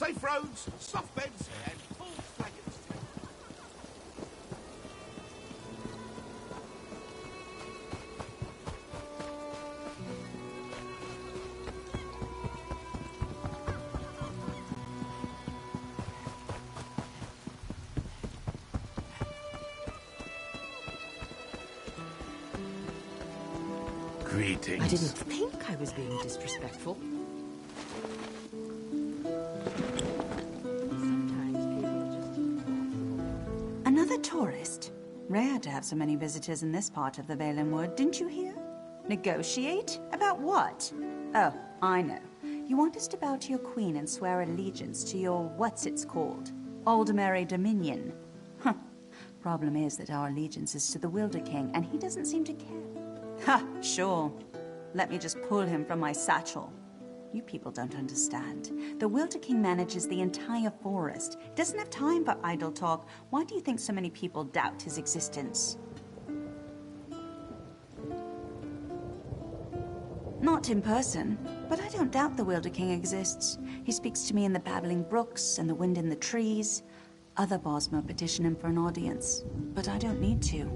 safe roads, soft beds, and full flagons. Greetings. I didn't think I was being disrespectful. Another tourist? Rare to have so many visitors in this part of the Valen Wood, didn't you hear? Negotiate? About what? Oh, I know. You want us to bow to your queen and swear allegiance to your what's-it's-called? Aldemary Dominion. Huh. Problem is that our allegiance is to the Wilder King, and he doesn't seem to care. Ha, sure. Let me just pull him from my satchel. You people don't understand. The Wilder King manages the entire forest. Doesn't have time for idle talk. Why do you think so many people doubt his existence? Not in person, but I don't doubt the Wilder King exists. He speaks to me in the babbling brooks and the wind in the trees. Other Bosmer petition him for an audience, but I don't need to.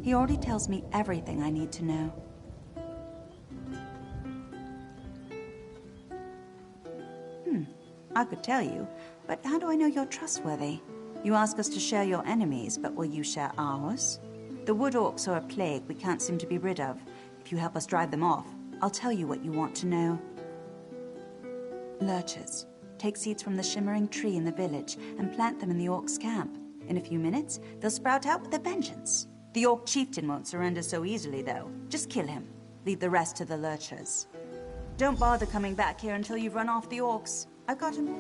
He already tells me everything I need to know. I could tell you, but how do I know you're trustworthy? You ask us to share your enemies, but will you share ours? The wood orcs are a plague we can't seem to be rid of. If you help us drive them off, I'll tell you what you want to know. Lurchers. Take seeds from the shimmering tree in the village and plant them in the orcs' camp. In a few minutes, they'll sprout out with a vengeance. The orc chieftain won't surrender so easily, though. Just kill him. Leave the rest to the lurchers. Don't bother coming back here until you've run off the orcs. I've got him.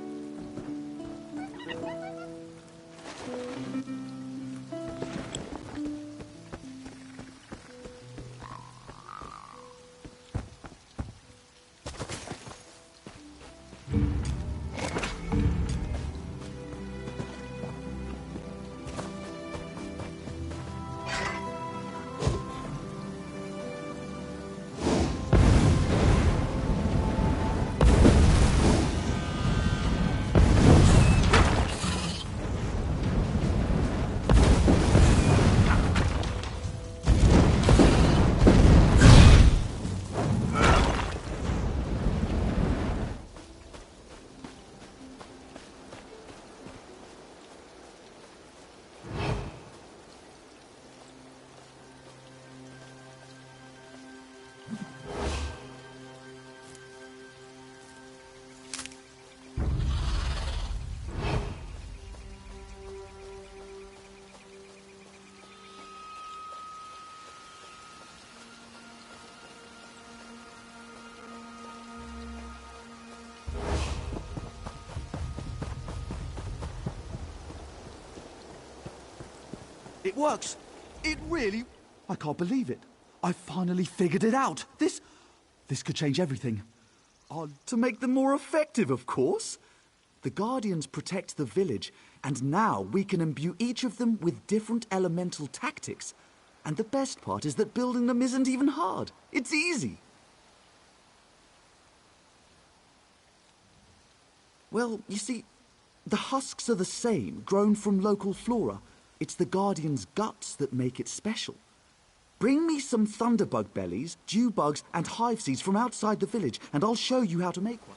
It works. It really... I can't believe it. I finally figured it out. This could change everything. To make them more effective, of course. The Guardians protect the village, and now we can imbue each of them with different elemental tactics. And the best part is that building them isn't even hard. It's easy. Well, you see, the husks are the same, grown from local flora. It's the Guardian's guts that make it special. Bring me some thunderbug bellies, dew bugs, and hive seeds from outside the village, and I'll show you how to make one.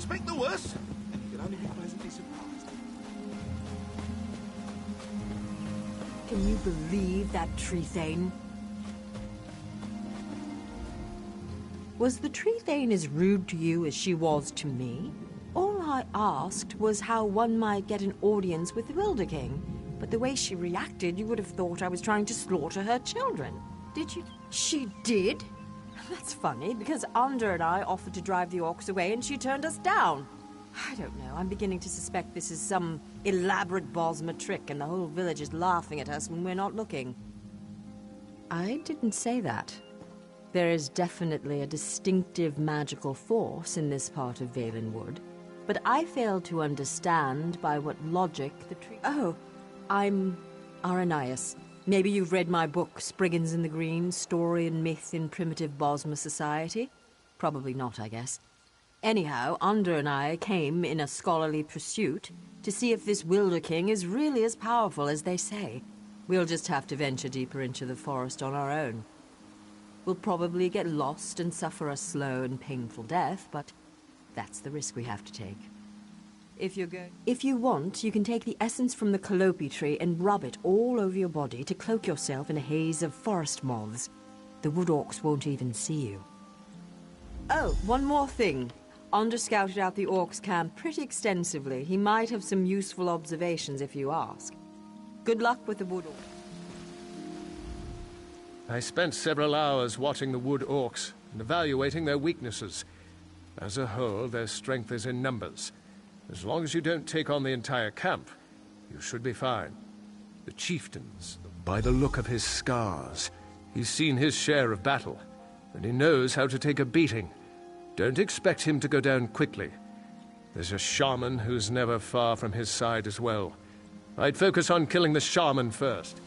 expect the worst, and you can only be pleasantly surprised. Can you believe that tree thane? Was the tree thane as rude to you as she was to me? All I asked was how one might get an audience with the Wilder King. But the way she reacted, you would have thought I was trying to slaughter her children. Did you? She did? That's funny, because Ander and I offered to drive the orcs away and she turned us down. I don't know, I'm beginning to suspect this is some elaborate Bosma trick and the whole village is laughing at us when we're not looking. I didn't say that. There is definitely a distinctive magical force in this part of Valenwood, but I fail to understand by what logic the tree... Oh, I'm Aranias. Maybe you've read my book, Spriggans in the Green, Story and Myth in Primitive Bosma Society? Probably not, I guess. Anyhow, Ander and I came in a scholarly pursuit to see if this Wilder King is really as powerful as they say. We'll just have to venture deeper into the forest on our own. We'll probably get lost and suffer a slow and painful death, but that's the risk we have to take. If you want, you can take the essence from the calliope tree and rub it all over your body to cloak yourself in a haze of forest moths. The wood orcs won't even see you. Oh, one more thing. Ander scouted out the orcs' camp pretty extensively. He might have some useful observations if you ask. Good luck with the wood orcs. I spent several hours watching the wood orcs and evaluating their weaknesses. As a whole, their strength is in numbers. As long as you don't take on the entire camp, you should be fine. The chieftains, by the look of his scars, he's seen his share of battle, and he knows how to take a beating. Don't expect him to go down quickly. There's a shaman who's never far from his side as well. I'd focus on killing the shaman first.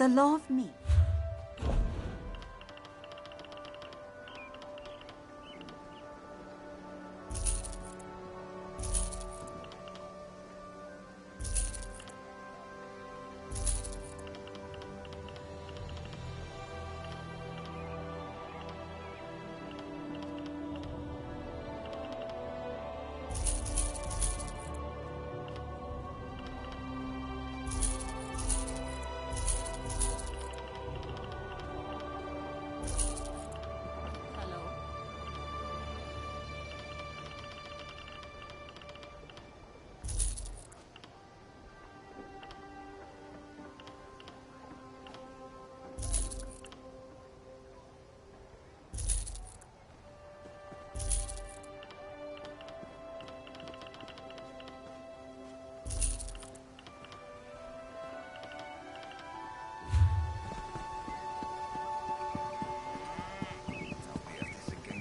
The law of me.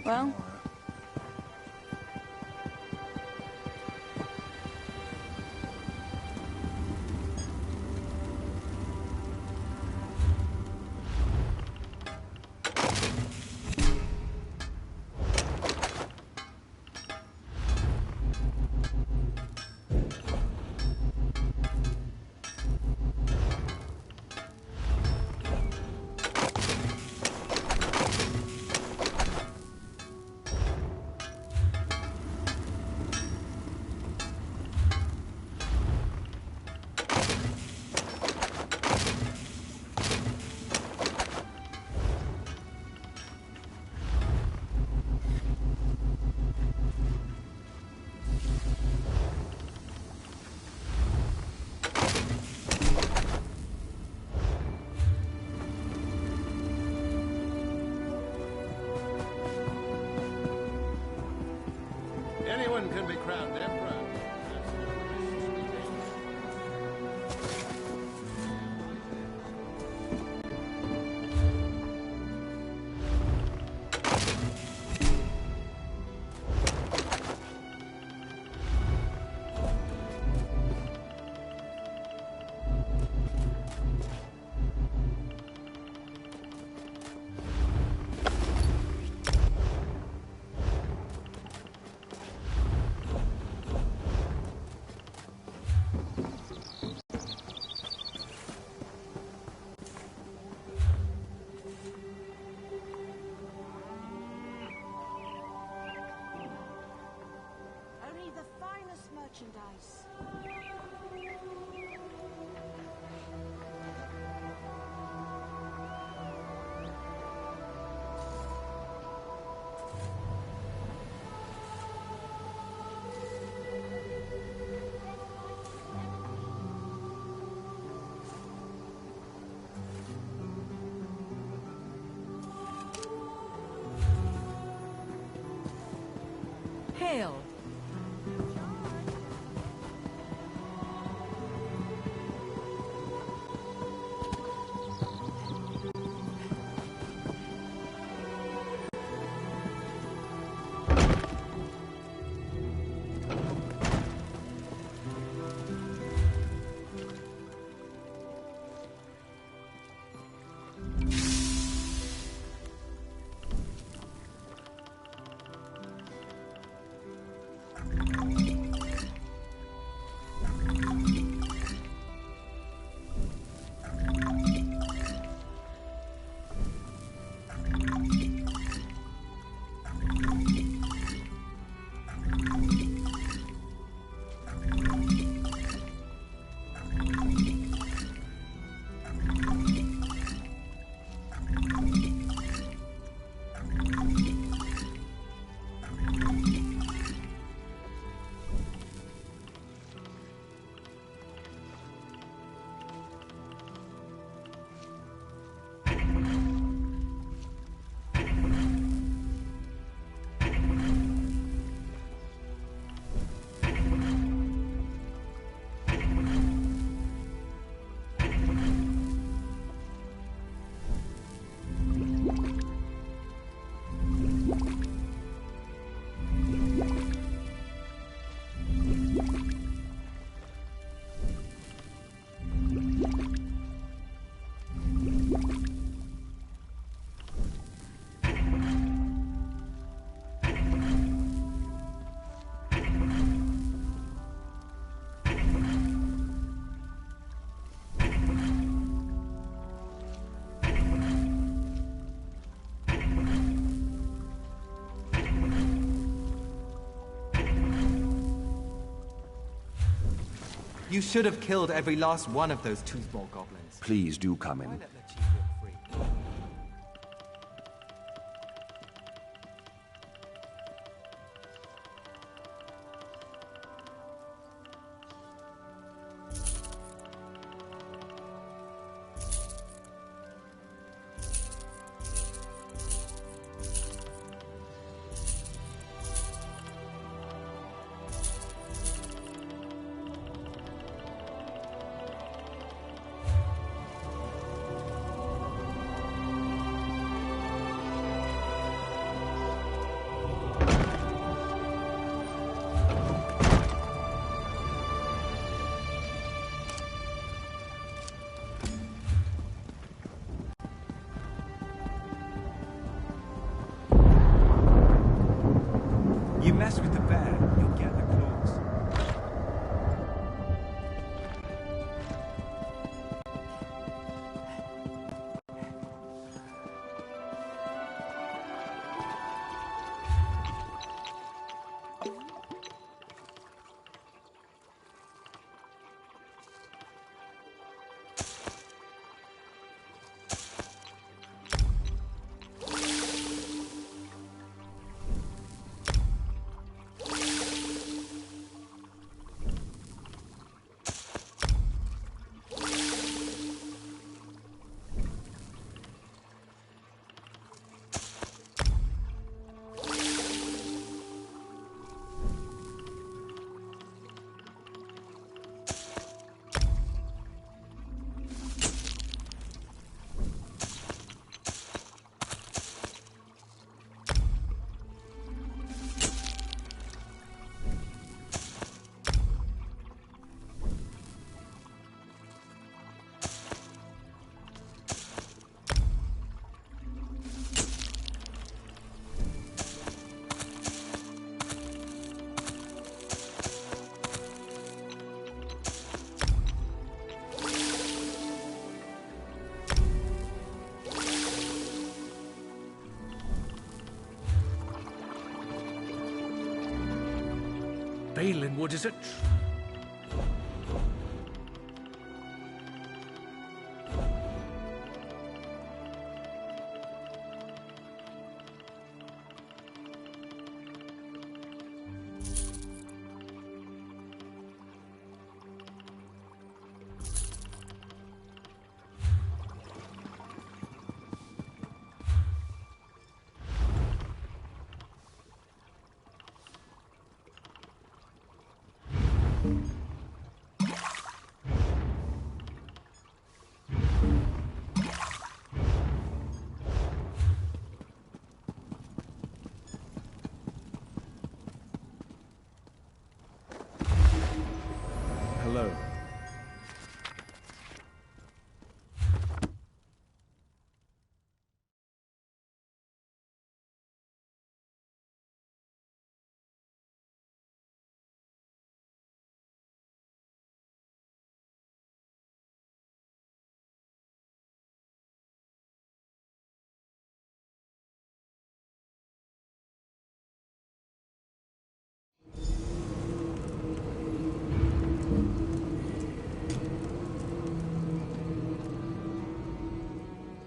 Well, Anyone can be crowned emperor. Only the finest merchandise. Hail! You should have killed every last one of those two small goblins. Please do come in. Why not let you feel free? You mess with the bear, you'll get the claws. Balinwood is a... Hello.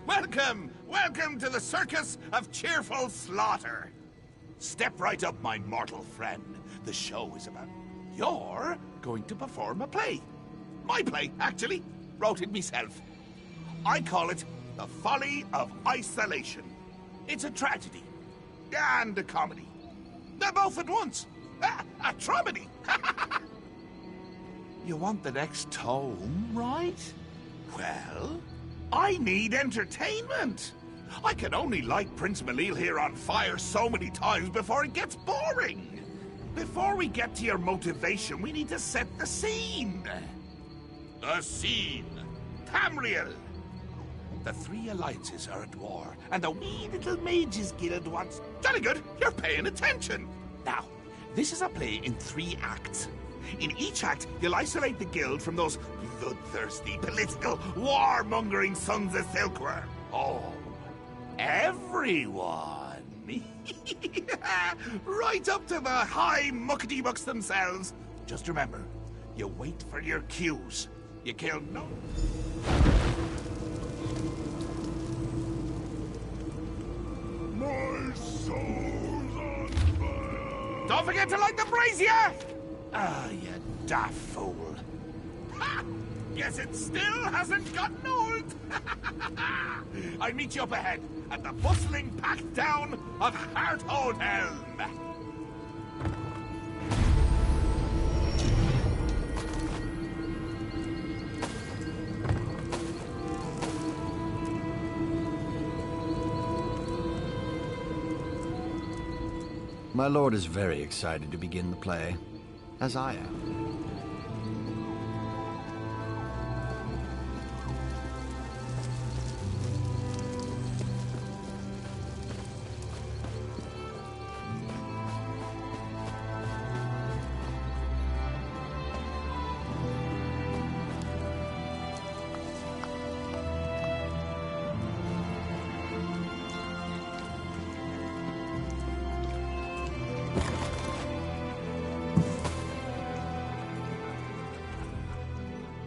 Welcome! Welcome to the circus of cheerful slaughter. Step right up, my mortal friend. The show is about... You're going to perform a play. My play, actually. Wrote it myself. I call it The Folly of Isolation. It's a tragedy. And a comedy. They're both at once. A tromedy. You want the next tome, right? Well, I need entertainment. I can only light Prince Malil here on fire so many times before it gets boring. Before we get to your motivation, we need to set the scene. The scene. Tamriel. The three alliances are at war, and the wee little mages guild wants... Jolly good, you're paying attention. Now, this is a play in 3 acts. In each act, you'll isolate the guild from those bloodthirsty, political, warmongering sons of Silkworm. Oh, everyone. Right up to the high muckety-mucks themselves. Just remember, You wait for your cues. You kill no... My soul's on fire! Don't forget to light the brazier! Ah, you daft fool. Ha! Guess it still hasn't gotten old. I'll meet you up ahead at the bustling packed town of Hearthold-Helm. My lord is very excited to begin the play, as I am.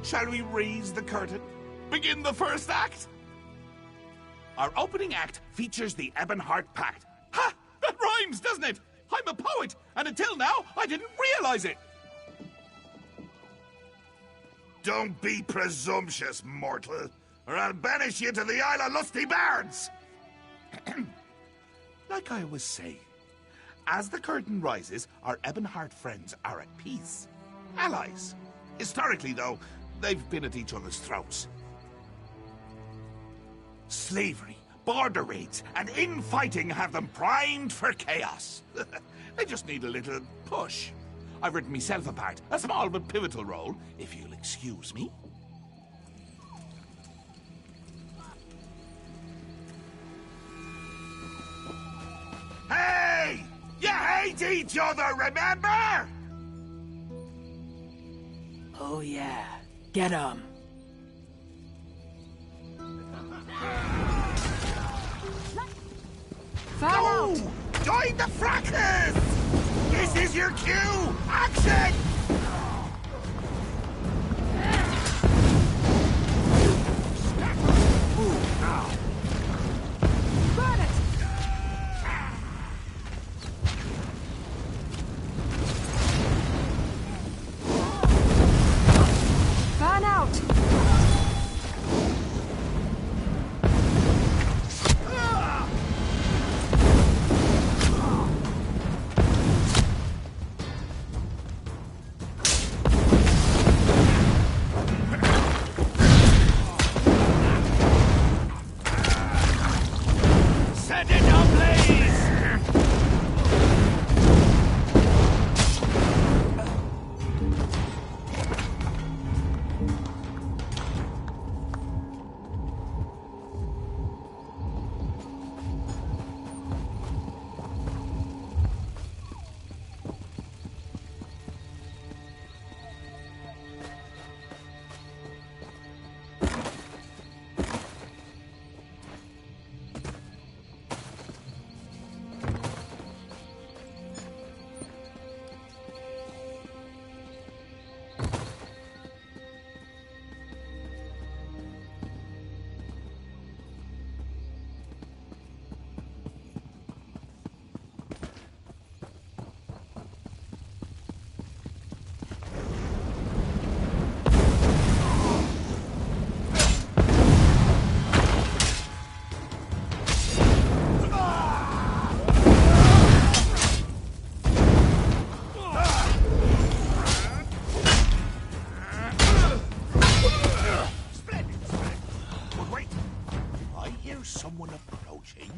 Shall we raise the curtain? Begin the first act? Our opening act features the Ebonheart Pact. Ha! That rhymes, doesn't it? I'm a poet, and until now, I didn't realize it. Don't be presumptuous, mortal, or I'll banish you to the Isle of Lusty Bards. Like I was saying, as the curtain rises, our Ebonheart friends are at peace. Allies. Historically, though, they've been at each other's throats. Slavery, border raids, and infighting have them primed for chaos. They just need a little push. I've written myself a part, a small but pivotal role, if you'll excuse me. Hey! You hate each other, remember? Oh yeah, get 'em. Go! Join the fracas! This is your cue! Action! Got it! Fan out! Set it ablaze! Someone approaching?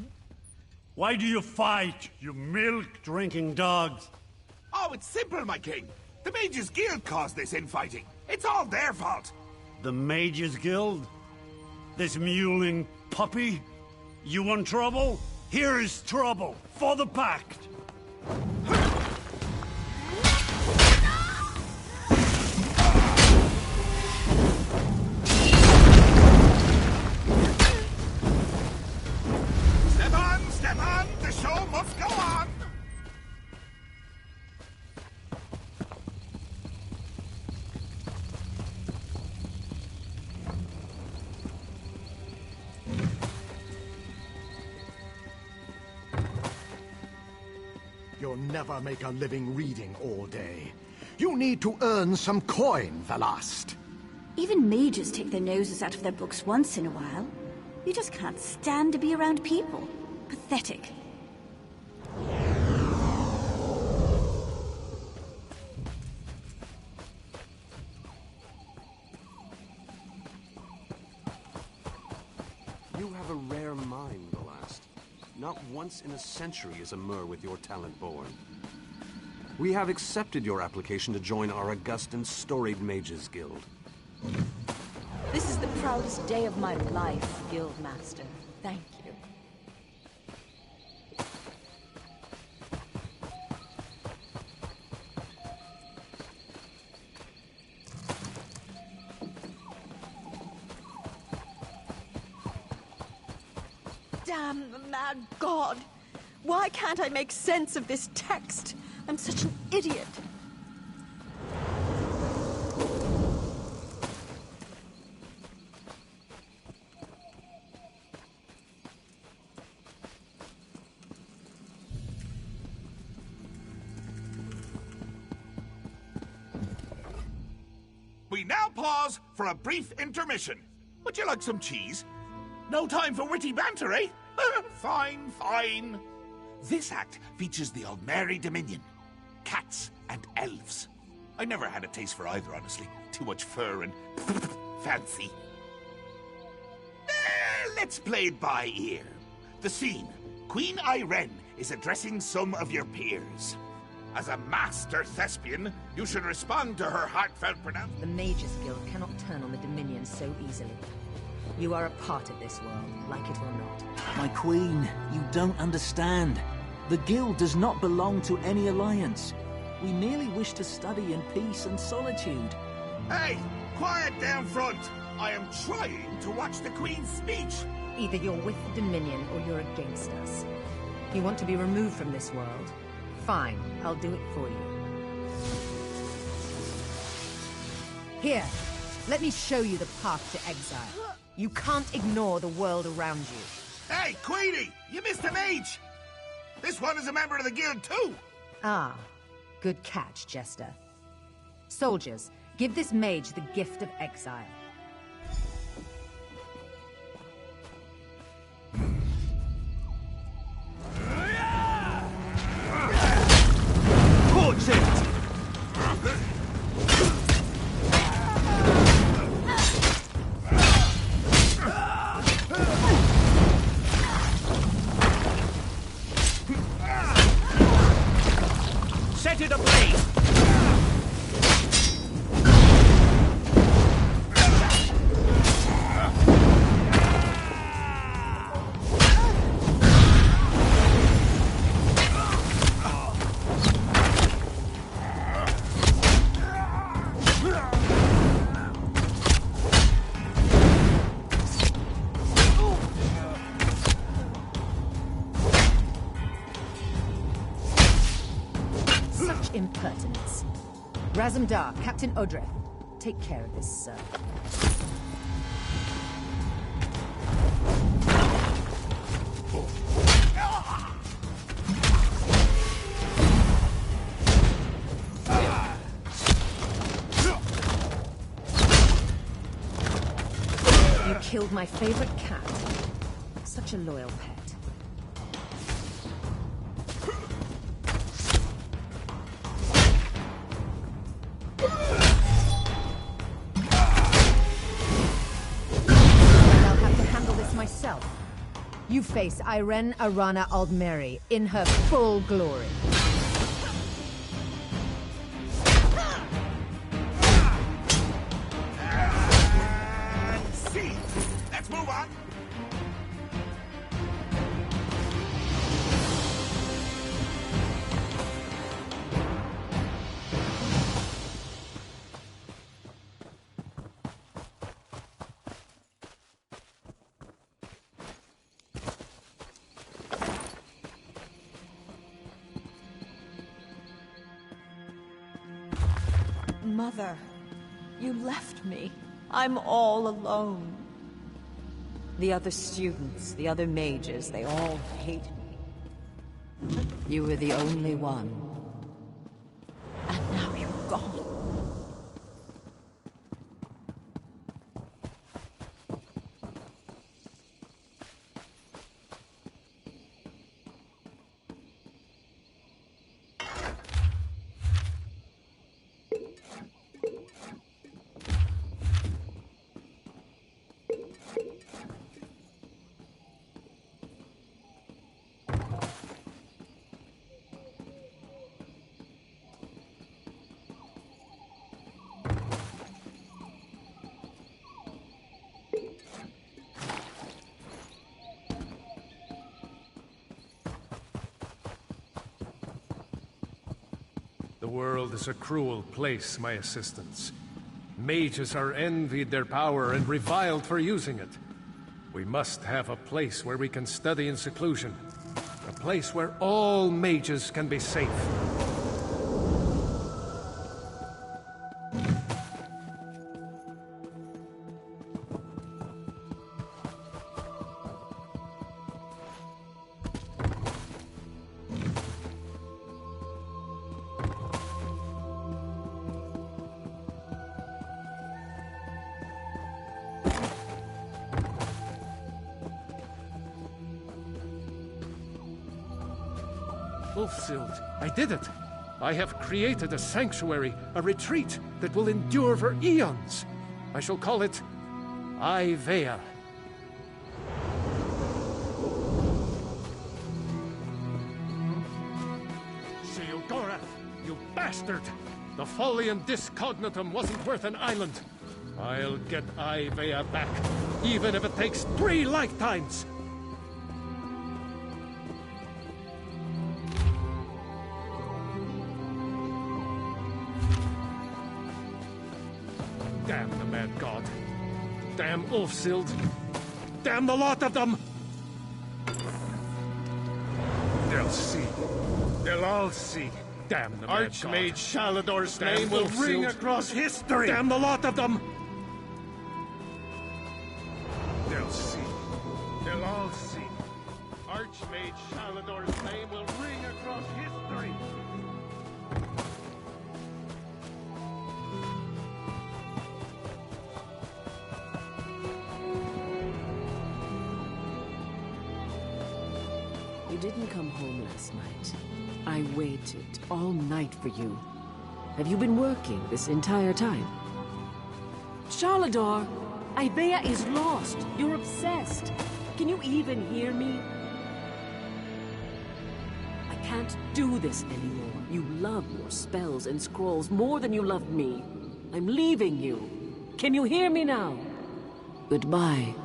Why do you fight, you milk-drinking dogs? Oh, it's simple, my king. The Mages Guild caused this infighting. It's all their fault. The Mages Guild? This mewling puppy? You want trouble? Here is trouble, for the Pact! Step on, the show must go on! You'll never make a living reading all day. You need to earn some coin, Velast. Even mages take their noses out of their books once in a while. You just can't stand to be around people. Pathetic. You have a rare mind, Velast. Not once in a century is a Mer with your talent born. We have accepted your application to join our august and storied Mages Guild. This is the proudest day of my life, Guildmaster. Thank you. Damn the mad god! Why can't I make sense of this text? I'm such an idiot. We now pause for a brief intermission. Would you like some cheese? No time for witty banter, eh? Fine, fine. This act features the Aldmeri Dominion. Cats and elves. I never had a taste for either, honestly. Too much fur and fancy. Let's play it by ear. The scene. Queen Irene is addressing some of your peers. As a master thespian, you should respond to her heartfelt pronouncement. The Mages Guild cannot turn on the Dominion so easily. You are a part of this world, like it or not. My queen, you don't understand. The guild does not belong to any alliance. We merely wish to study in peace and solitude. Hey, quiet down front. I am trying to watch the Queen's speech. Either you're with the Dominion or you're against us. You want to be removed from this world? Fine, I'll do it for you. Here, let me show you the path to exile. You can't ignore the world around you. Hey, Queenie! You missed a mage! This one is a member of the guild, too! Ah, good catch, Jester. Soldiers, give this mage the gift of exile. Torch it! Set it ablaze! Impertinence. Razumdar, Captain Odreth, take care of this, sir. You killed my favorite cat. Such a loyal pet. You face Irene Arana Aldmeri in her full glory. See, let's move on. Mother, you left me. I'm all alone. The other students, the other mages, they all hate me. You were the only one. And now you're gone. The world is a cruel place, my assistants. Mages are envied their power and reviled for using it. We must have a place where we can study in seclusion. A place where all mages can be safe. Ulfsild, I did it! I have created a sanctuary, a retreat that will endure for eons. I shall call it Ivea. Sheogorath, you bastard! The Folium Discognatum wasn't worth an island. I'll get Ivea back, even if it takes 3 lifetimes! Damn the mad god. Damn Ulfsild. Damn the lot of them! They'll see. They'll all see. Damn the mad god. Archmage Shalador's name will ring across history! Damn the lot of them! They'll see. They'll all see. Archmage Shalador's name will ring across history! You didn't come home last night. I waited all night for you. Have you been working this entire time? Shalador! Ivea is lost! You're obsessed! Can you even hear me? I can't do this anymore. You love your spells and scrolls more than you love me. I'm leaving you. Can you hear me now? Goodbye,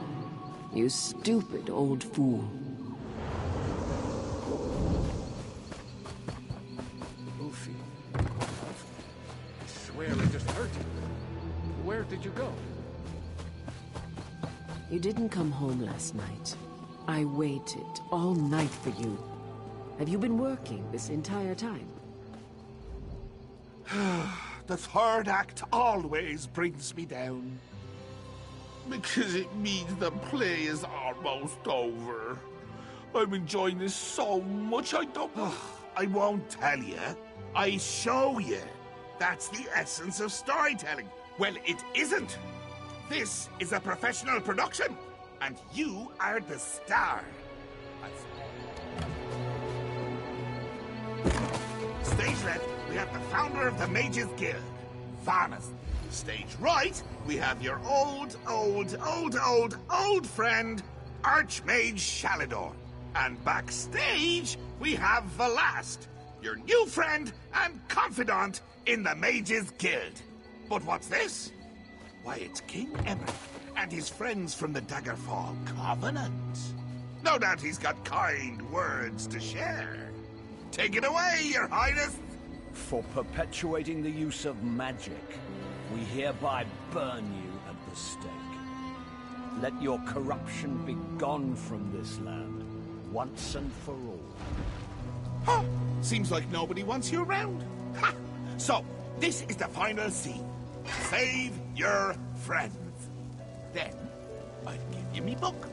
you stupid old fool. I just hurt you. Where did you go? You didn't come home last night. I waited all night for you. Have you been working this entire time? The third act always brings me down. Because it means the play is almost over. I'm enjoying this so much I don't... I won't tell you. I show you. That's the essence of storytelling. Well, it isn't. This is a professional production, and you are the star. Stage left, we have the founder of the Mages Guild, Varmus. Stage right, we have your old friend, Archmage Shalador. And backstage, we have Velast, your new friend and confidant in the Mages Guild. But what's this? Why, it's King Emmerich and his friends from the Daggerfall Covenant. No doubt he's got kind words to share. Take it away, Your Highness. For perpetuating the use of magic, we hereby burn you at the stake. Let your corruption be gone from this land, once and for all. Huh. Seems like nobody wants you around. Ha! So, this is the final scene. Save your friends. Then, I'll give you me book.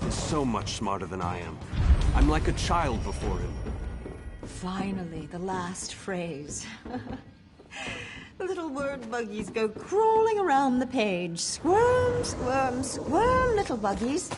So much smarter than I am. I'm like a child before him. Finally, the last phrase. The little word buggies go crawling around the page. Squirm, squirm, squirm, little buggies.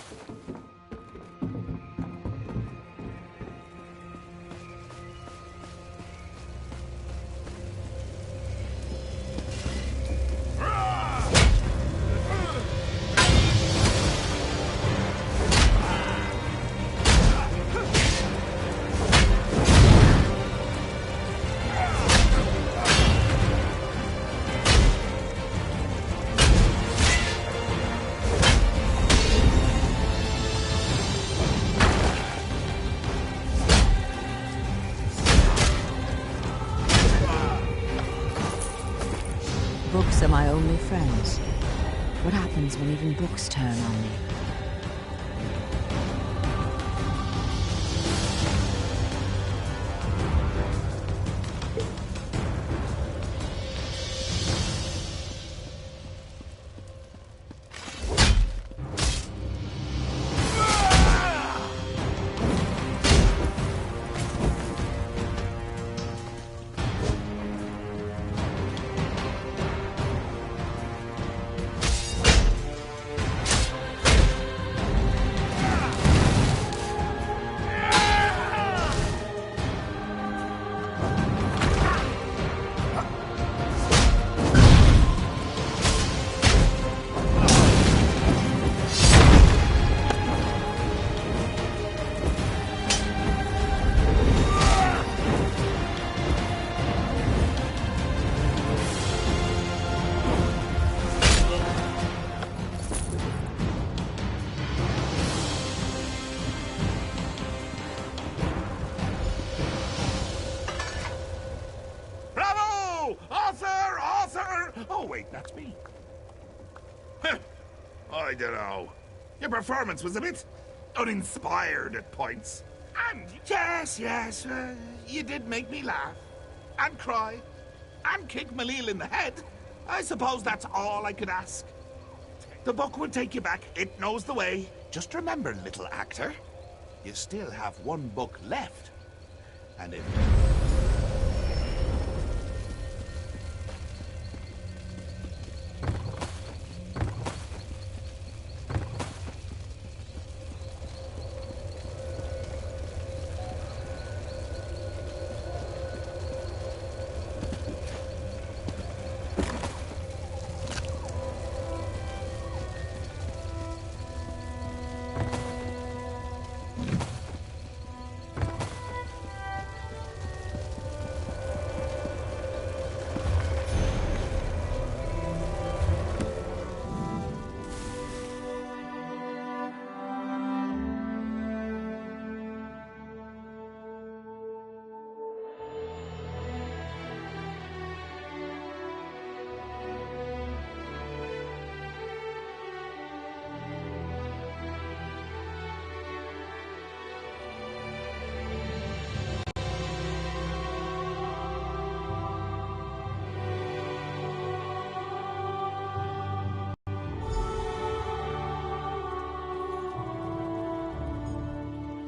Books are my only friends. What happens when even books turn on me? Oh, wait, that's me. I don't know. Your performance was a bit uninspired at points. And yes, you did make me laugh. And cry. And kick Malil in the head. I suppose that's all I could ask. The book will take you back. It knows the way. Just remember, little actor, you still have one book left. And if...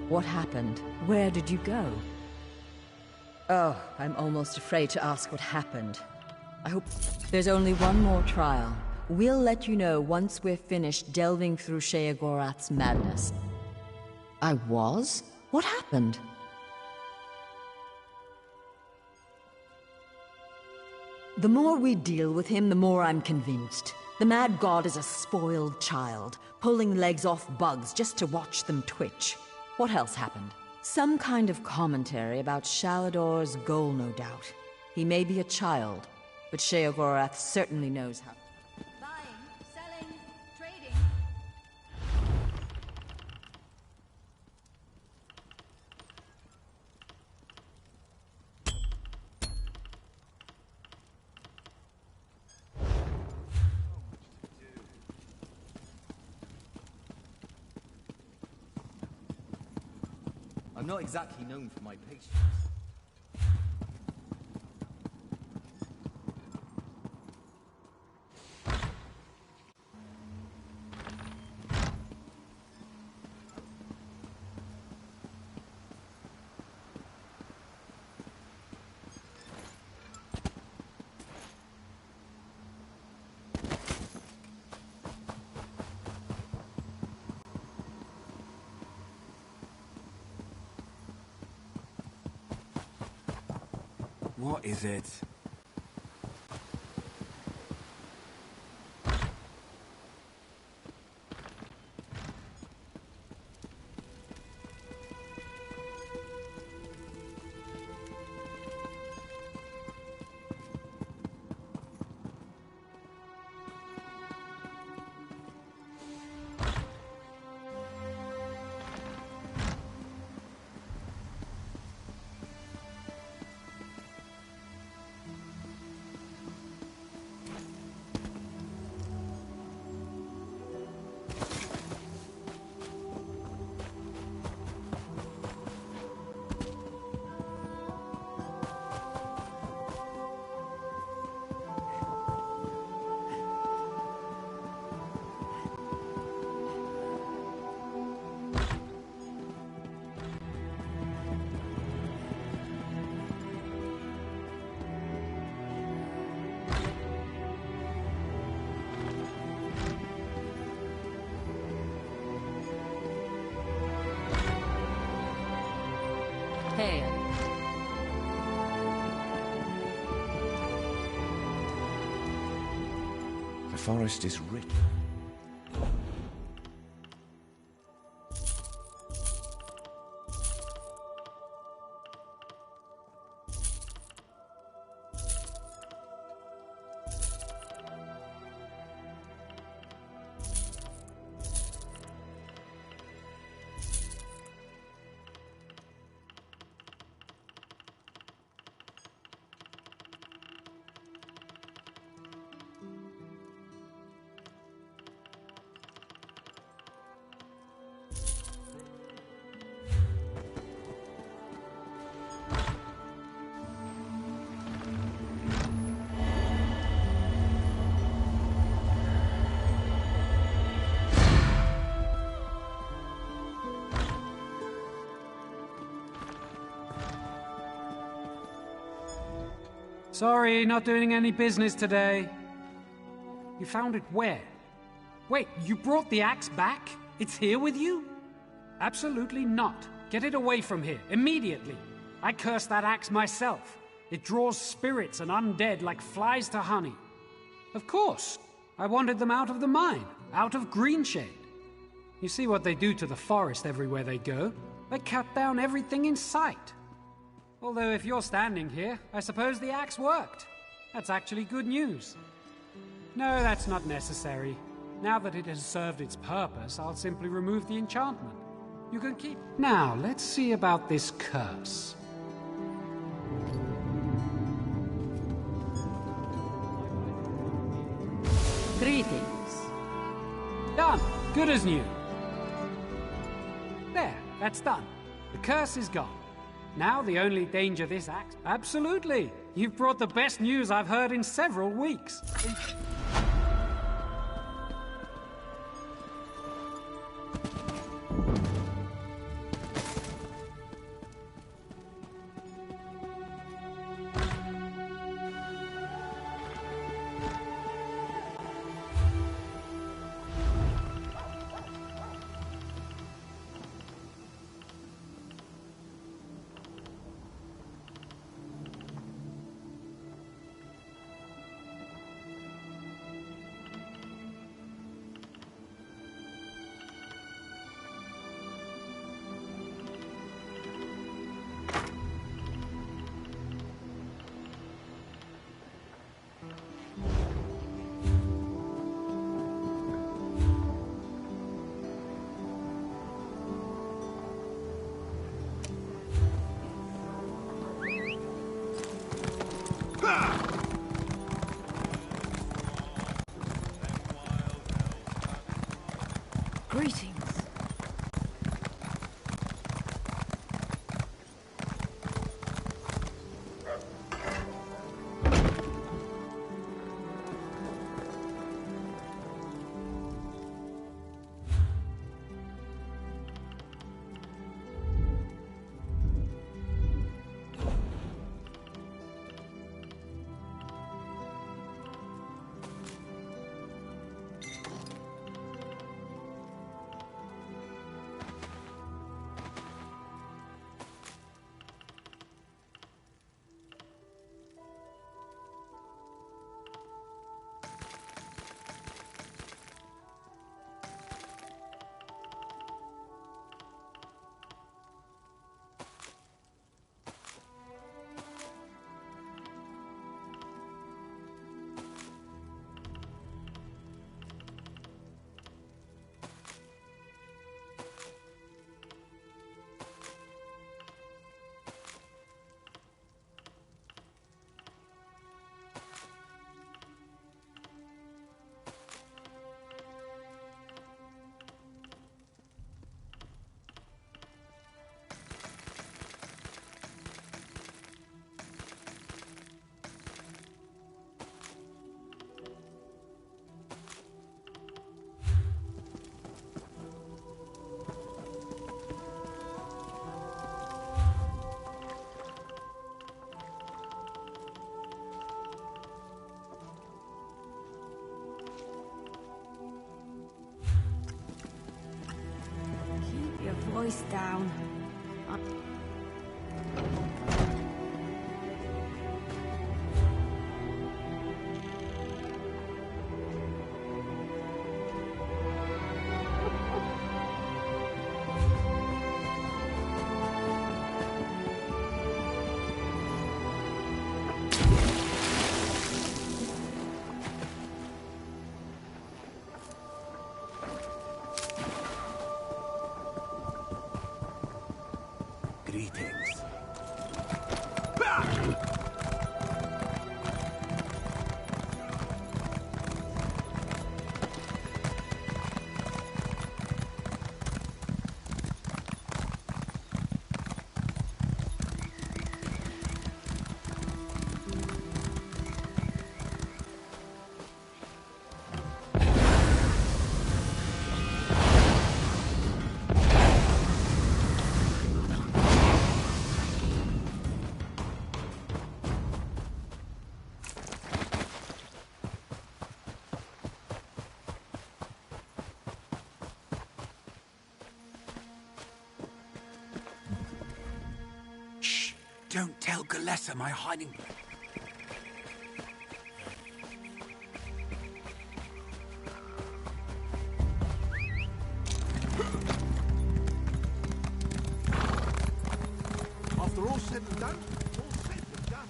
What happened? Where did you go? Oh, I'm almost afraid to ask what happened. I hope there's only one more trial. We'll let you know once we're finished delving through Sheogorath's madness. I was? What happened? The more we deal with him, the more I'm convinced. The mad god is a spoiled child, pulling legs off bugs just to watch them twitch. What else happened? Some kind of commentary about Shalador's goal, no doubt. He may be a child, but Sheogorath certainly knows how. Buying, selling, trading. I'm not exactly known for my patience. What is it? Hey. The forest is rich. Sorry, not doing any business today. You found it where? Wait, you brought the axe back? It's here with you? Absolutely not. Get it away from here, immediately. I cursed that axe myself. It draws spirits and undead like flies to honey. Of course, I wanted them out of the mine, out of Greenshade. You see what they do to the forest everywhere they go? They cut down everything in sight. Although if you're standing here, I suppose the axe worked. That's actually good news. No, that's not necessary. Now that it has served its purpose, I'll simply remove the enchantment. You can keep... Now, let's see about this curse. Greetings. Done. Good as new. There, that's done. The curse is gone. Now the only danger this axe... Absolutely! You've brought the best news I've heard in several weeks. voice down. Greetings. Don't tell Galessa my hiding place. After all said and done, all said and done.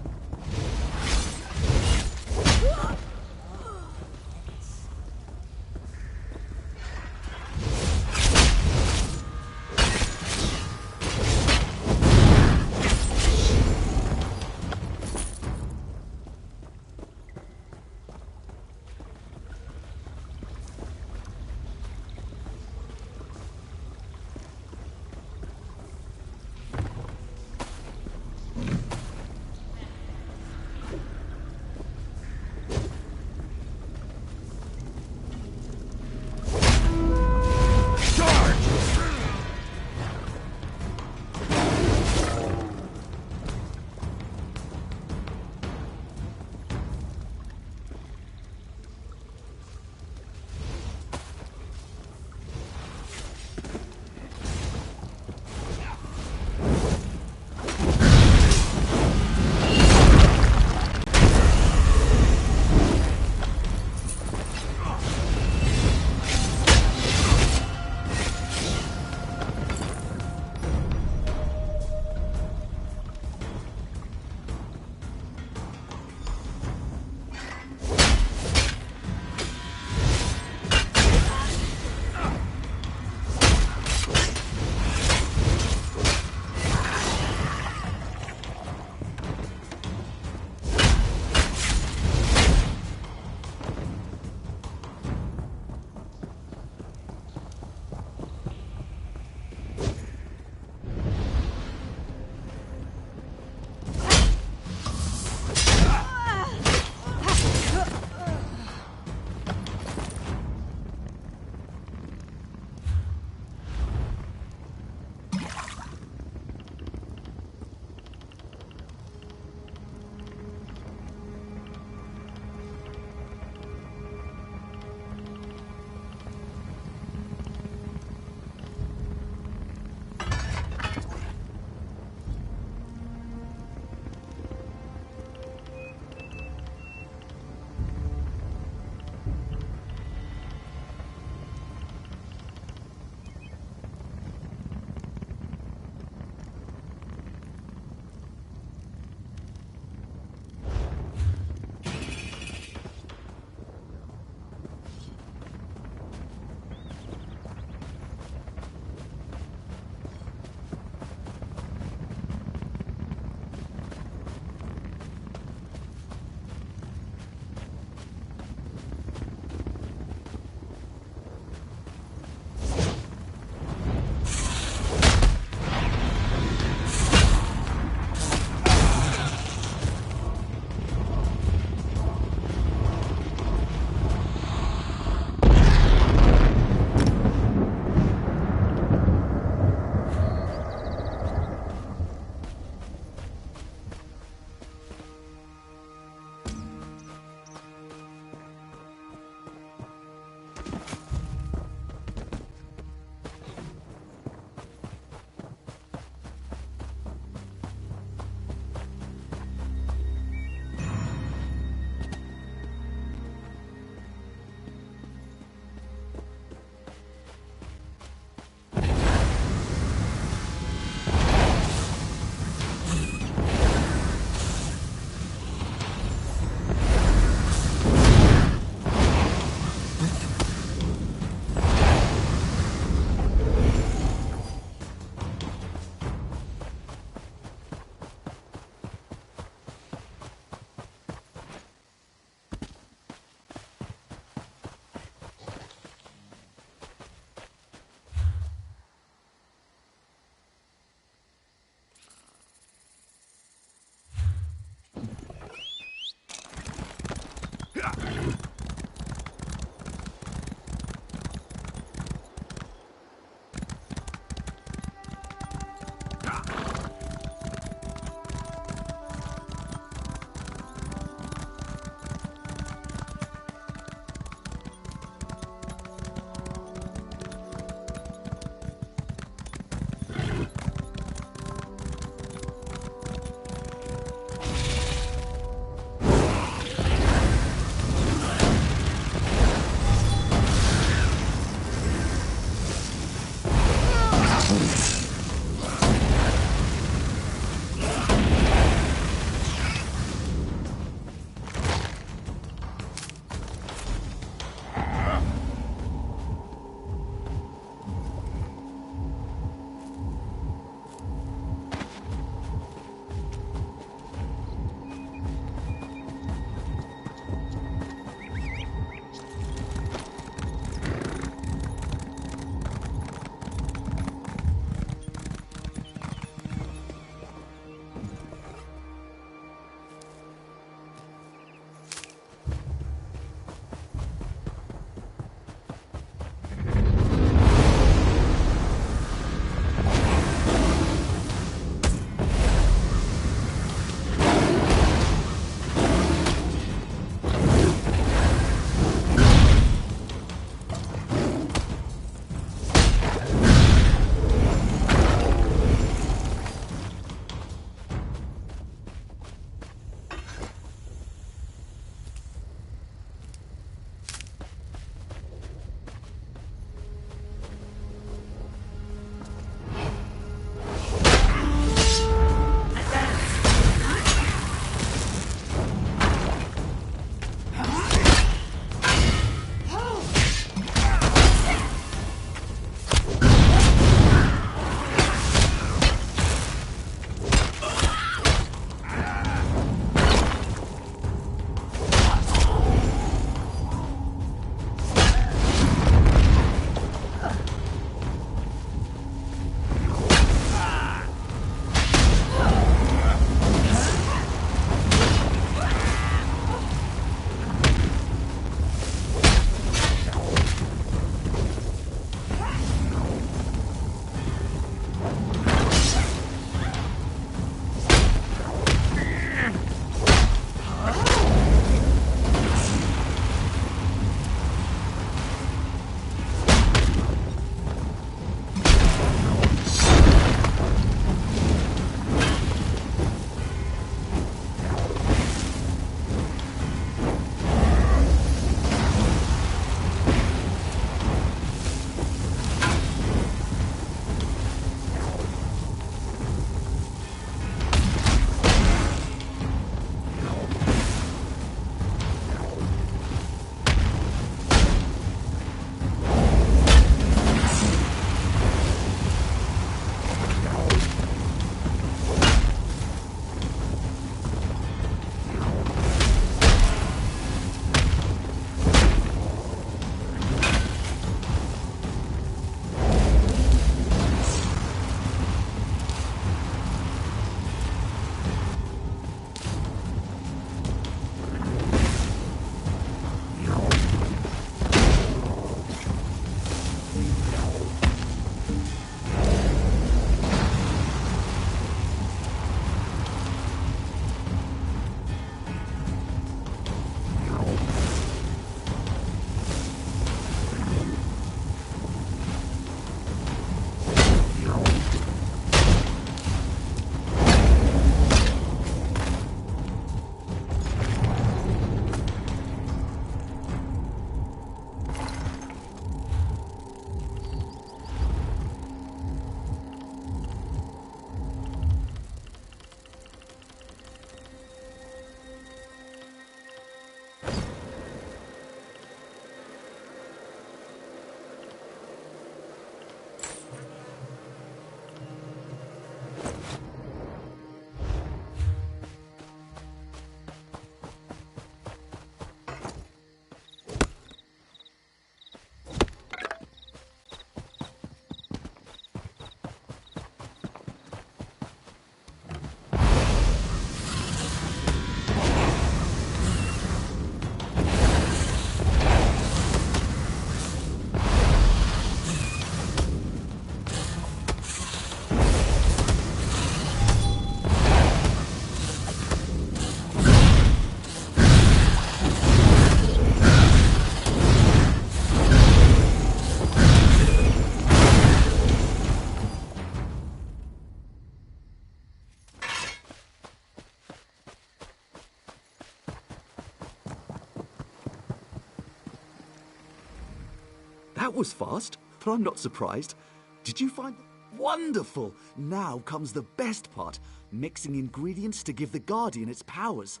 That was fast, but I'm not surprised. Did you find... Wonderful! Now comes the best part. Mixing ingredients to give the Guardian its powers.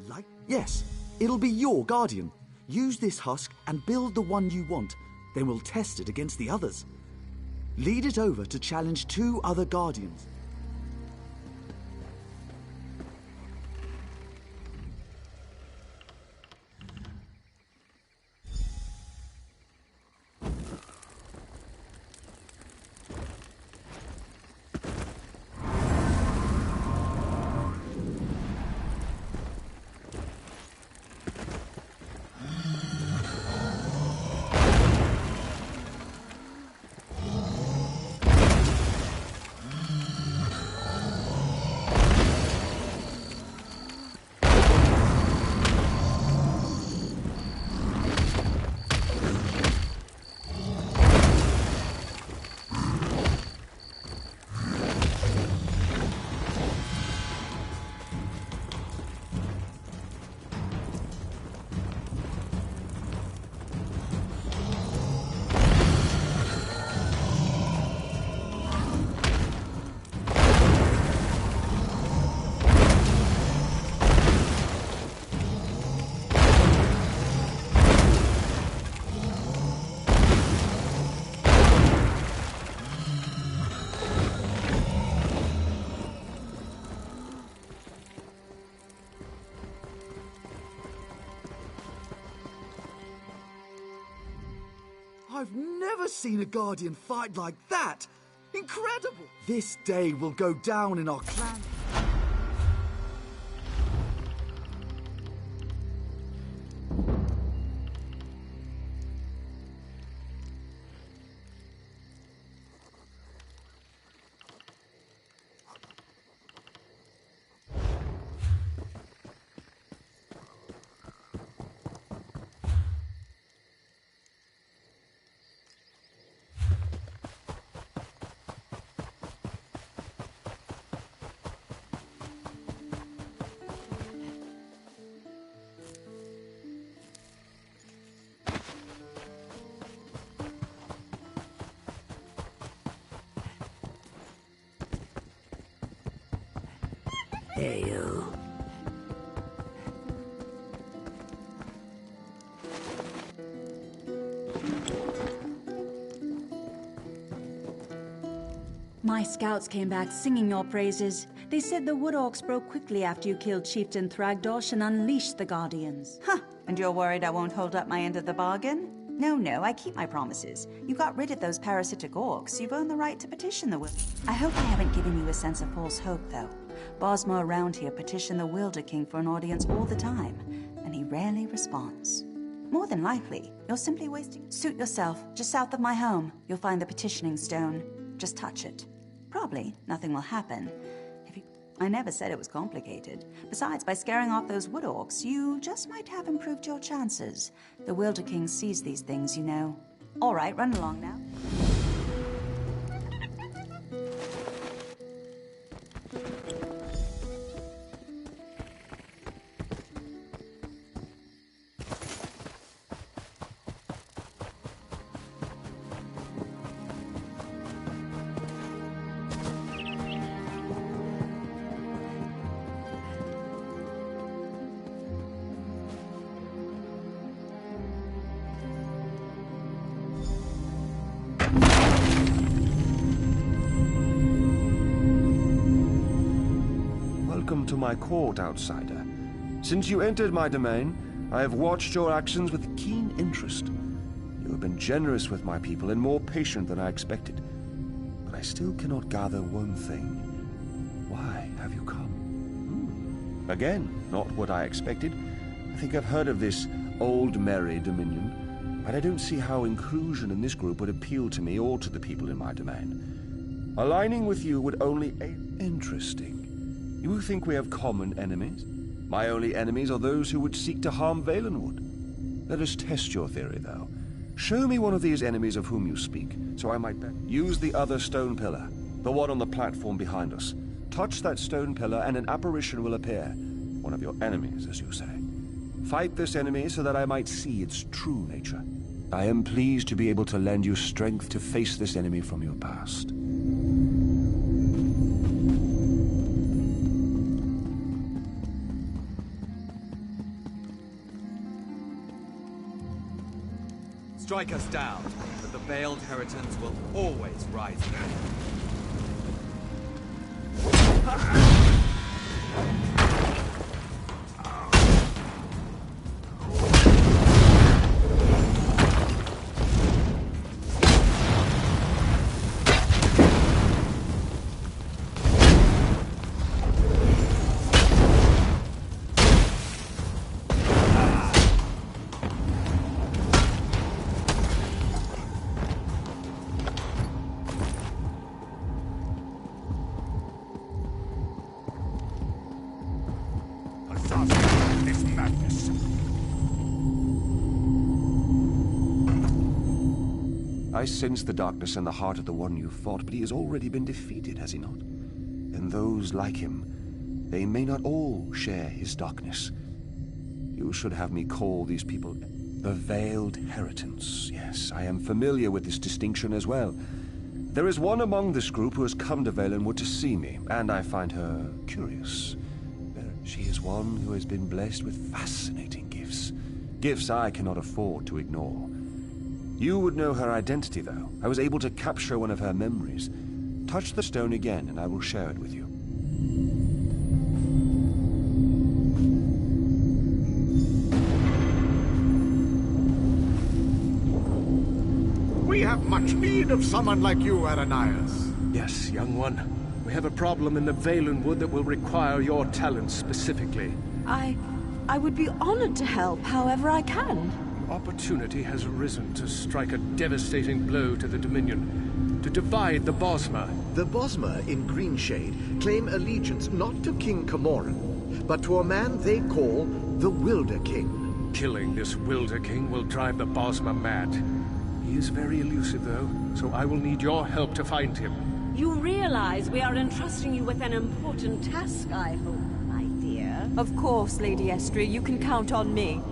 Like... Yes, it'll be your Guardian. Use this husk and build the one you want. Then we'll test it against the others. Lead it over to challenge 2 other Guardians. I've never seen a Guardian fight like that! Incredible! This day will go down in our clan. Hail. My scouts came back singing your praises. They said the Wood Orcs broke quickly after you killed Chieftain Thragdosh and unleashed the Guardians. Huh, and you're worried I won't hold up my end of the bargain? No, I keep my promises. You got rid of those parasitic orcs. You've earned the right to petition the Wild. I hope I haven't given you a sense of false hope, though. Bosma around here petition the Wilder King for an audience all the time, and he rarely responds. More than likely, you're simply wasting... Suit yourself. Just south of my home, you'll find the petitioning stone. Just touch it. Probably nothing will happen. I never said it was complicated. Besides, by scaring off those wood orcs, you just might have improved your chances. The Wilder King sees these things, you know. All right, run along now. Welcome to my court, outsider. Since you entered my domain, I have watched your actions with keen interest. You have been generous with my people and more patient than I expected. But I still cannot gather one thing. Why have you come? Again, not what I expected. I think I've heard of this old merry dominion, but I don't see how inclusion in this group would appeal to me or to the people in my domain. Aligning with you would only aid... Interesting. You think we have common enemies? My only enemies are those who would seek to harm Valenwood. Let us test your theory, though. Show me one of these enemies of whom you speak, so I might bet. Use the other stone pillar, the one on the platform behind us. Touch that stone pillar and an apparition will appear. One of your enemies, as you say. Fight this enemy so that I might see its true nature. I am pleased to be able to lend you strength to face this enemy from your past. Strike us down, but the veiled inheritance will always rise again. This madness. I sense the darkness in the heart of the one you fought, but he has already been defeated, has he not? And those like him, they may not all share his darkness. You should have me call these people the Veiled Inheritance. Yes, I am familiar with this distinction as well. There is one among this group who has come to Valenwood to see me, and I find her curious. She is one who has been blessed with fascinating gifts. Gifts I cannot afford to ignore. You would know her identity, though. I was able to capture one of her memories. Touch the stone again, and I will share it with you. We have much need of someone like you, Aranias. Yes, young one. We have a problem in the Valenwood that will require your talents specifically. I would be honored to help however I can. Opportunity has arisen to strike a devastating blow to the Dominion, to divide the Bosmer. The Bosmer in Greenshade claim allegiance not to King Camoran, but to a man they call the Wilder King. Killing this Wilder King will drive the Bosmer mad. He is very elusive, though, so I will need your help to find him. You realize we are entrusting you with an important task, I hope, my dear. Of course, Lady Estria, you can count on me.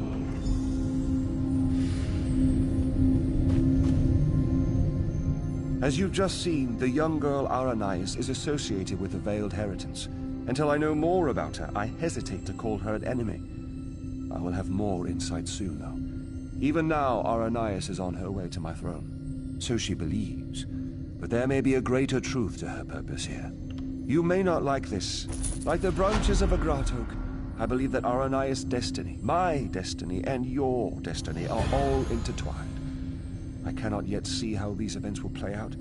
As you've just seen, the young girl Aranias is associated with the Veiled Inheritance. Until I know more about her, I hesitate to call her an enemy. I will have more insight soon, though. Even now, Aranias is on her way to my throne. So she believes. But there may be a greater truth to her purpose here. You may not like this. Like the branches of a grat oak, I believe that Aranias' destiny, my destiny, and your destiny are all intertwined. I cannot yet see how these events will play out,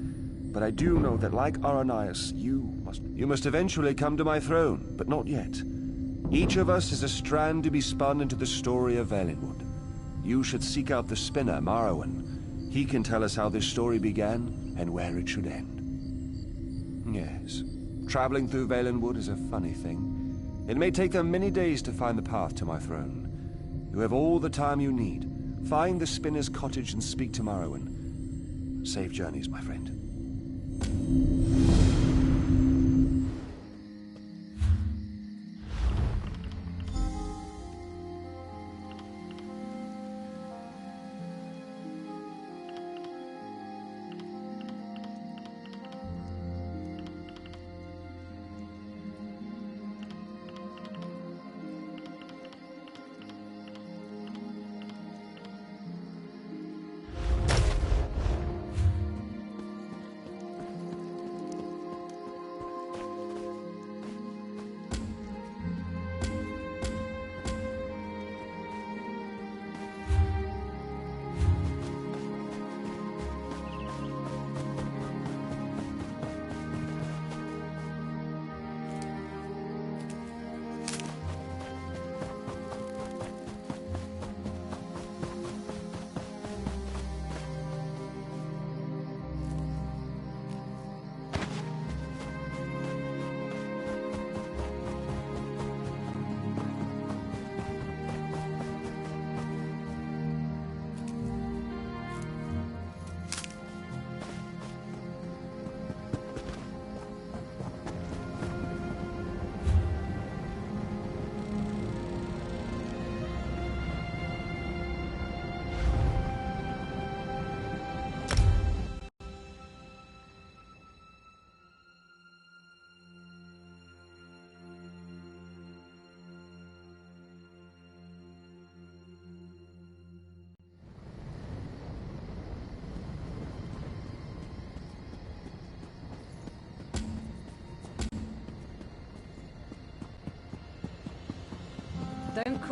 but I do know that like Aranias, you must eventually come to my throne, but not yet. Each of us is a strand to be spun into the story of Valenwood. You should seek out the spinner, Marrowan. He can tell us how this story began and where it should end. Yes, traveling through Valenwood is a funny thing. It may take them many days to find the path to my throne. You have all the time you need. Find the spinner's cottage and speak to Marrowan. Safe journeys, my friend.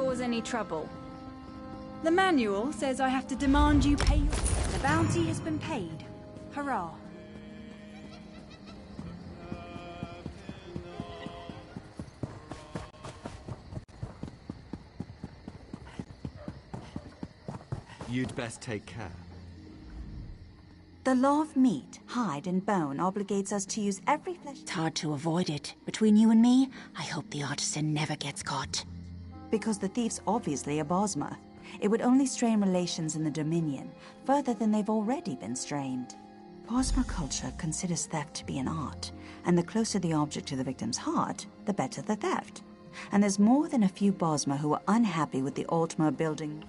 cause any trouble. The manual says I have to demand you pay your... The bounty has been paid. Hurrah. You'd best take care. The law of meat, hide, and bone obligates us to use every flesh... It's hard to avoid it. Between you and me, I hope the artisan never gets caught. Because the thief's obviously a Bosmer. It would only strain relations in the Dominion, further than they've already been strained. Bosmer culture considers theft to be an art, and the closer the object to the victim's heart, the better the theft. And there's more than a few Bosmer who are unhappy with the Altmer building...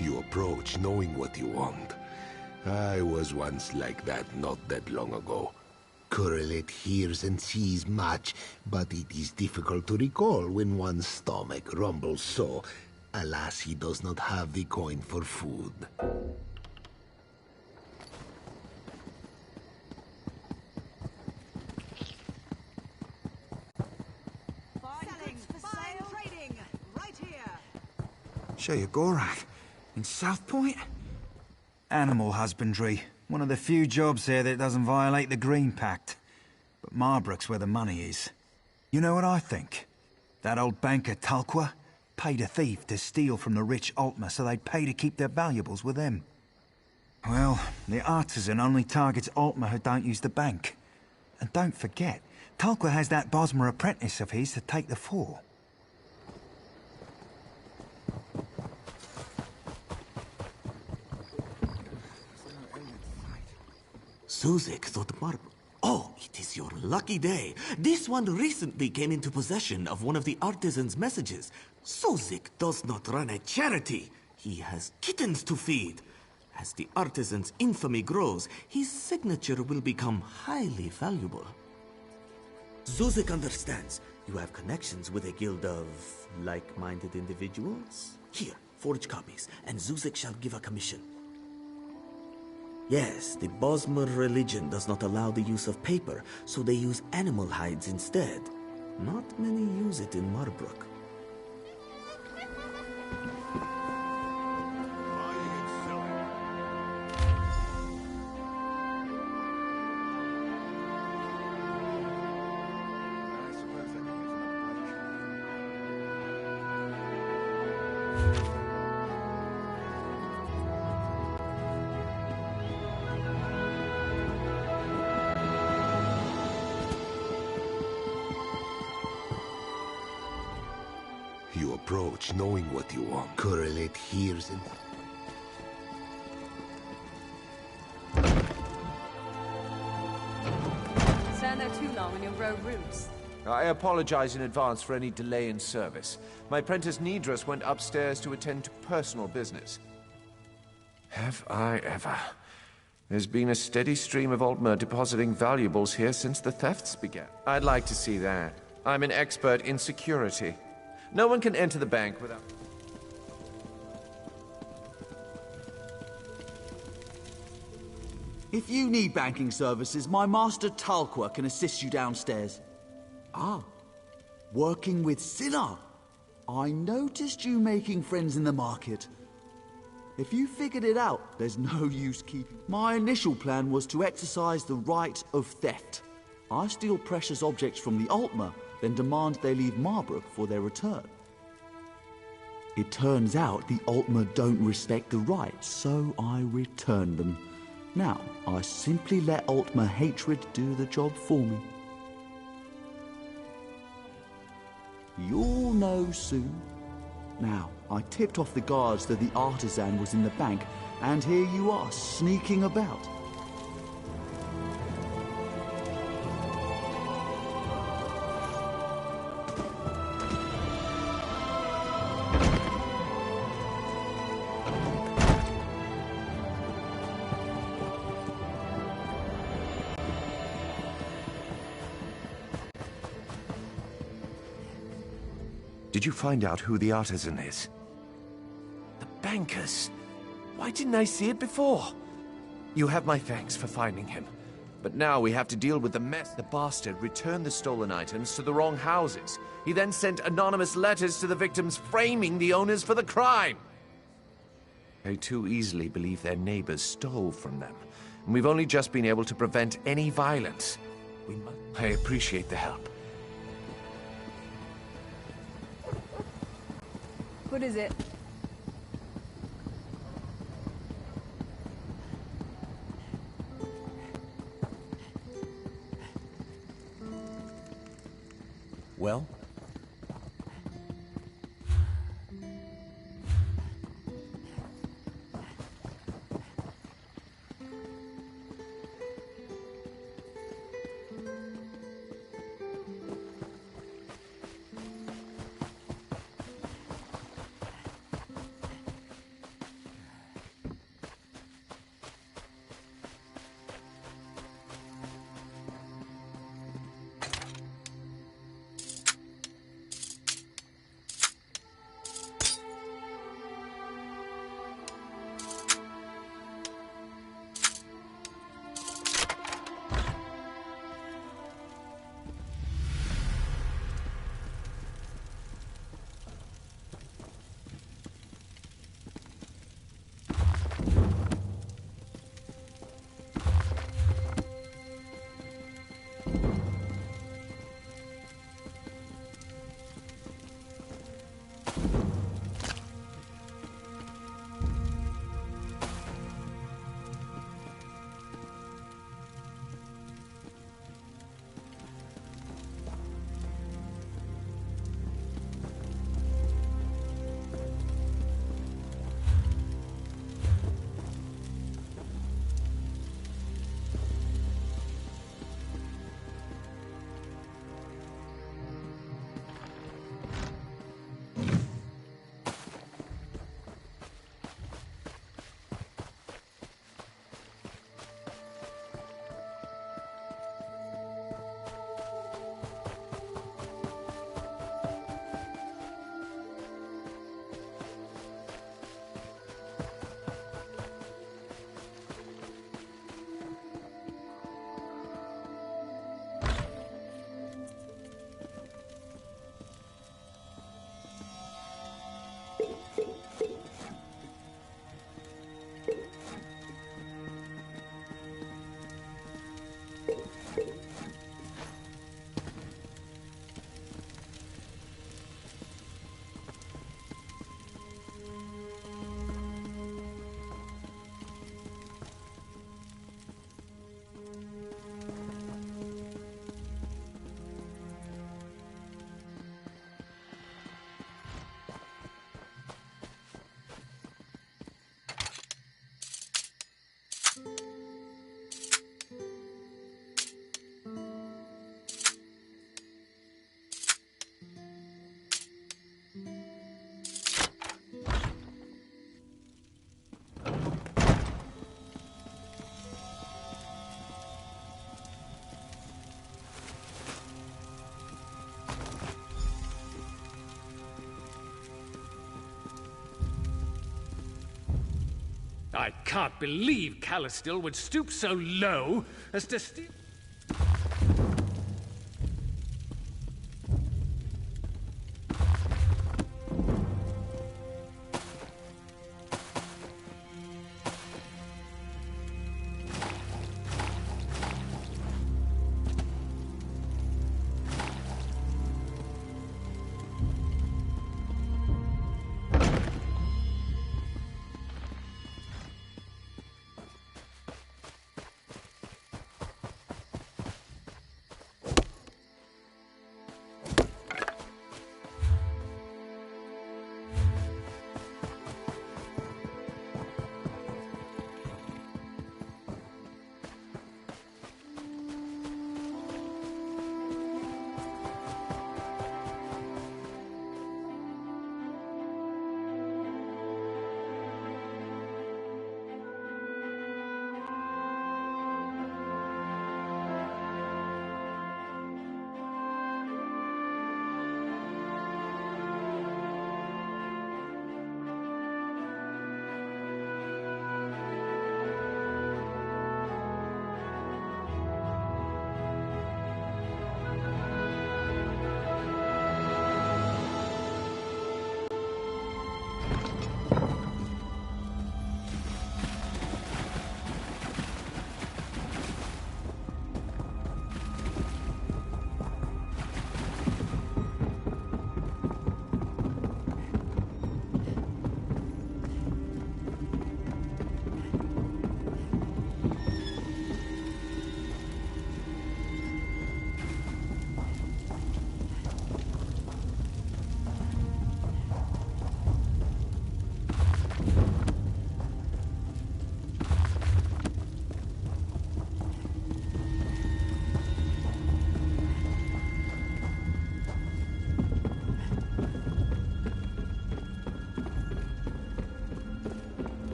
You approach knowing what you want. I was once like that not that long ago. Correlate hears and sees much, but it is difficult to recall when one's stomach rumbles so. Alas, he does not have the coin for food. Gorak, in South Point? Animal husbandry. One of the few jobs here that doesn't violate the Green Pact. But Marbrook's where the money is. You know what I think? That old banker Talqua paid a thief to steal from the rich Altmer so they'd pay to keep their valuables with them. Well, the artisan only targets Altmer who don't use the bank. And don't forget, Talqua has that Bosmer apprentice of his to take the fall. Zuzek thought Oh, it is your lucky day. This one recently came into possession of one of the artisan's messages. Zuzek does not run a charity. He has kittens to feed. As the artisan's infamy grows, his signature will become highly valuable. Zuzek understands. You have connections with a guild of like-minded individuals? Here, forge copies, and Zuzek shall give a commission. Yes, the Bosmer religion does not allow the use of paper, so they use animal hides instead. Not many use it in Marbrook. You approach knowing what you want. Correlate hears and... Stand there too long and you'll grow roots. I apologize in advance for any delay in service. My apprentice Nidras went upstairs to attend to personal business. Have I ever? There's been a steady stream of Altmer depositing valuables here since the thefts began. I'd like to see that. I'm an expert in security. No one can enter the bank without... If you need banking services, my master Talqua can assist you downstairs. Ah, working with Sinner. I noticed you making friends in the market. If you figured it out, there's no use keeping... My initial plan was to exercise the right of theft. I steal precious objects from the Altmer, then demand they leave Marbrook for their return. It turns out the Altmer don't respect the rights, so I return them. Now, I simply let Altmer hatred do the job for me. You'll know soon. Now, I tipped off the guards that the artisan was in the bank, and here you are, sneaking about. Did you find out who the artisan is? The bankers. Why didn't I see it before? You have my thanks for finding him. But now we have to deal with the mess. The bastard returned the stolen items to the wrong houses. He then sent anonymous letters to the victims framing the owners for the crime. They too easily believe their neighbors stole from them. And we've only just been able to prevent any violence. I appreciate the help. What is it? Well? I can't believe Callistil would stoop so low as to steal...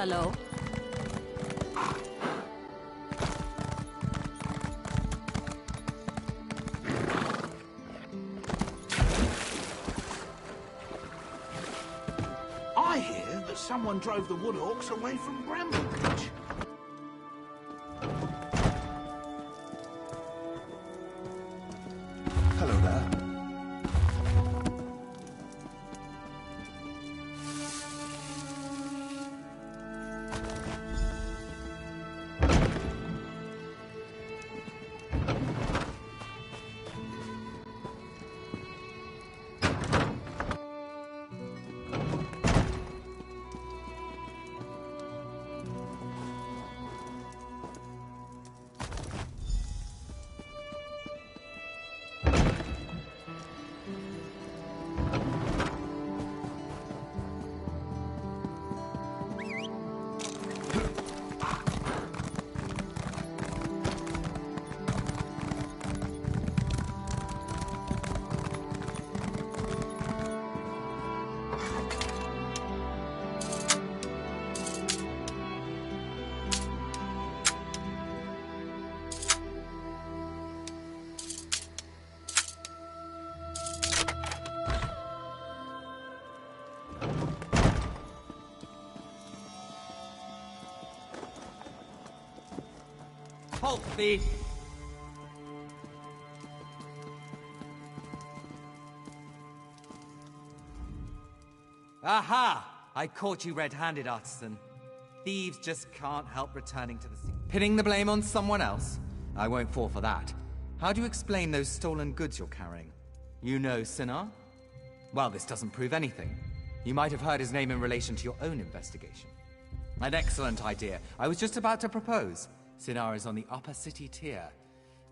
Hello? I hear that someone drove the wood orcs away from Bramblebridge. Hello there. Halt, thief! Aha! I caught you red-handed, artisan. Thieves just can't help returning to the scene. Pinning the blame on someone else? I won't fall for that. How do you explain those stolen goods you're carrying? You know Sinar? Well, this doesn't prove anything. You might have heard his name in relation to your own investigation. An excellent idea. I was just about to propose. Sinar is on the upper city tier,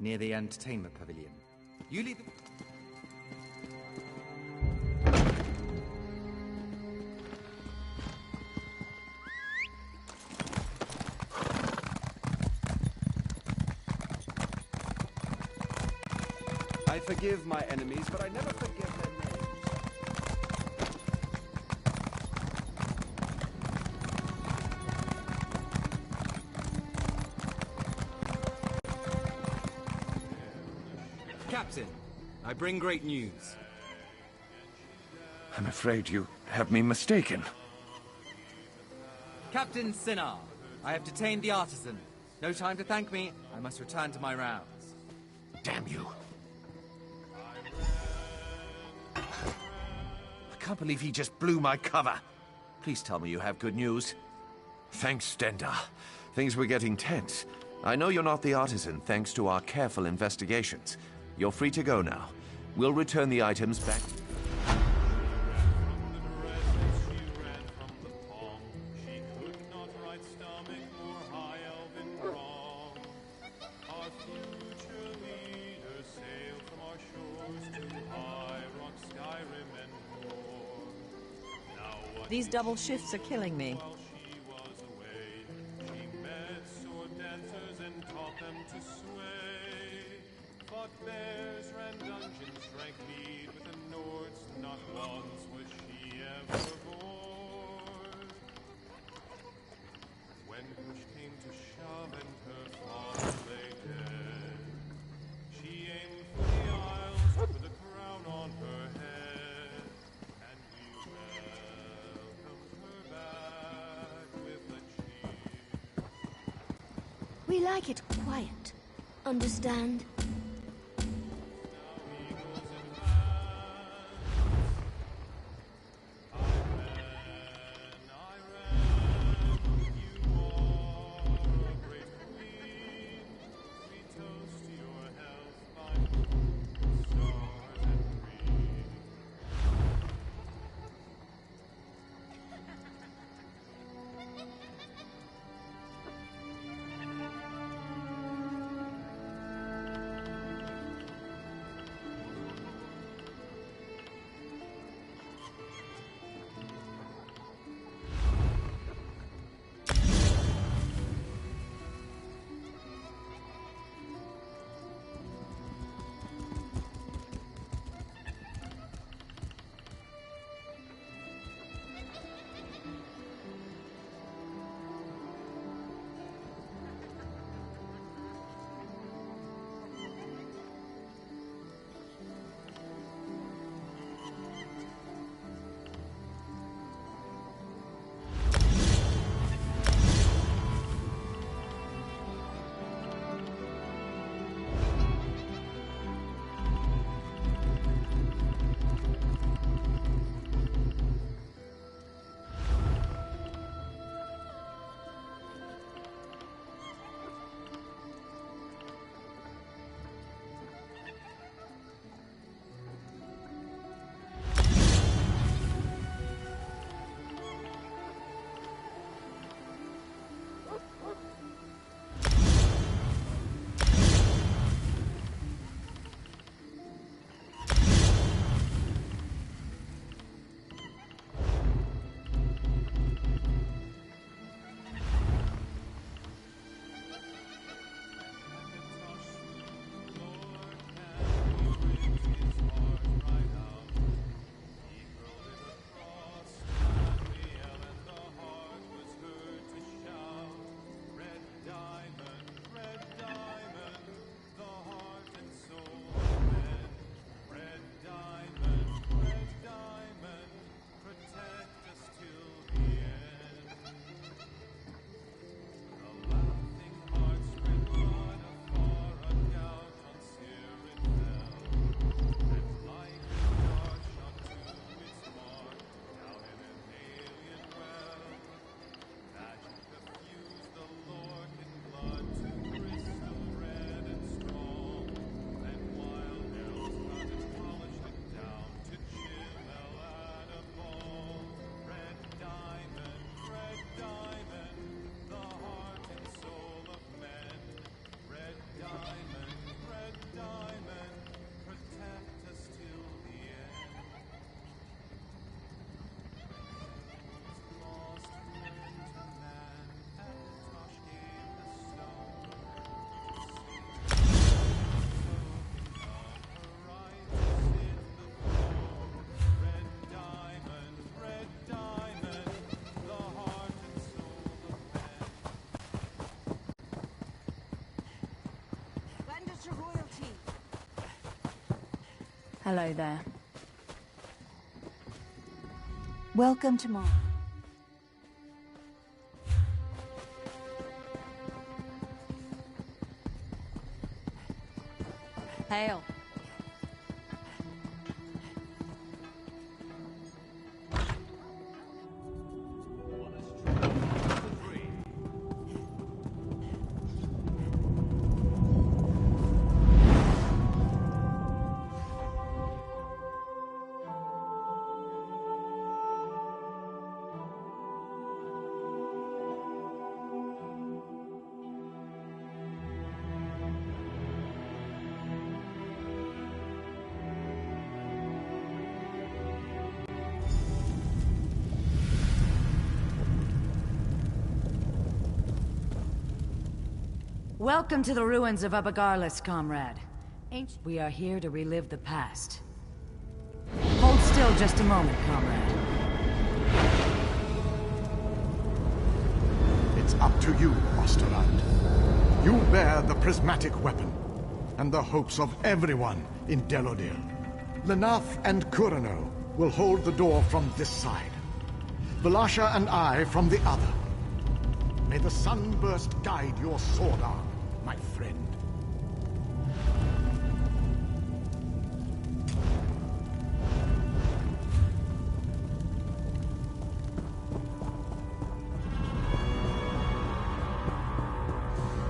near the entertainment pavilion. You lead the... I forgive my enemies, but I never forgive their names. Captain, I bring great news. I'm afraid you have me mistaken. Captain Sinar, I have detained the artisan. No time to thank me. I must return to my rounds. Damn you. I can't believe he just blew my cover. Please tell me you have good news. Thanks, Stenda. Things were getting tense. I know you're not the artisan, thanks to our careful investigations. You're free to go now. We'll return the items back. These double shifts are killing me. We like it quiet. Understand? Hello there. Welcome to Mars. Hail. Welcome to the ruins of Abagarlis, comrade. We are here to relive the past. Hold still just a moment, comrade. It's up to you, Osterland. You bear the prismatic weapon, and the hopes of everyone in Delodil. Lenaf and Kurano will hold the door from this side. Velasha and I from the other. May the sunburst guide your sword arm, my friend.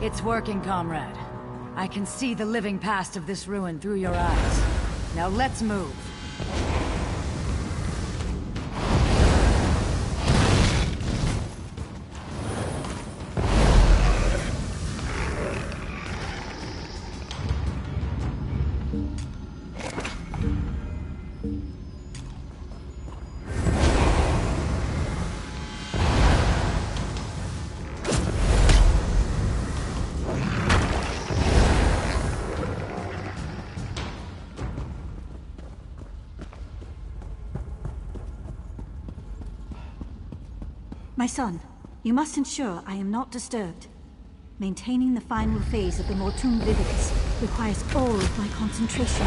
It's working, comrade. I can see the living past of this ruin through your eyes. Now let's move. My son, you must ensure I am not disturbed. Maintaining the final phase of the Mortum Vividus requires all of my concentration.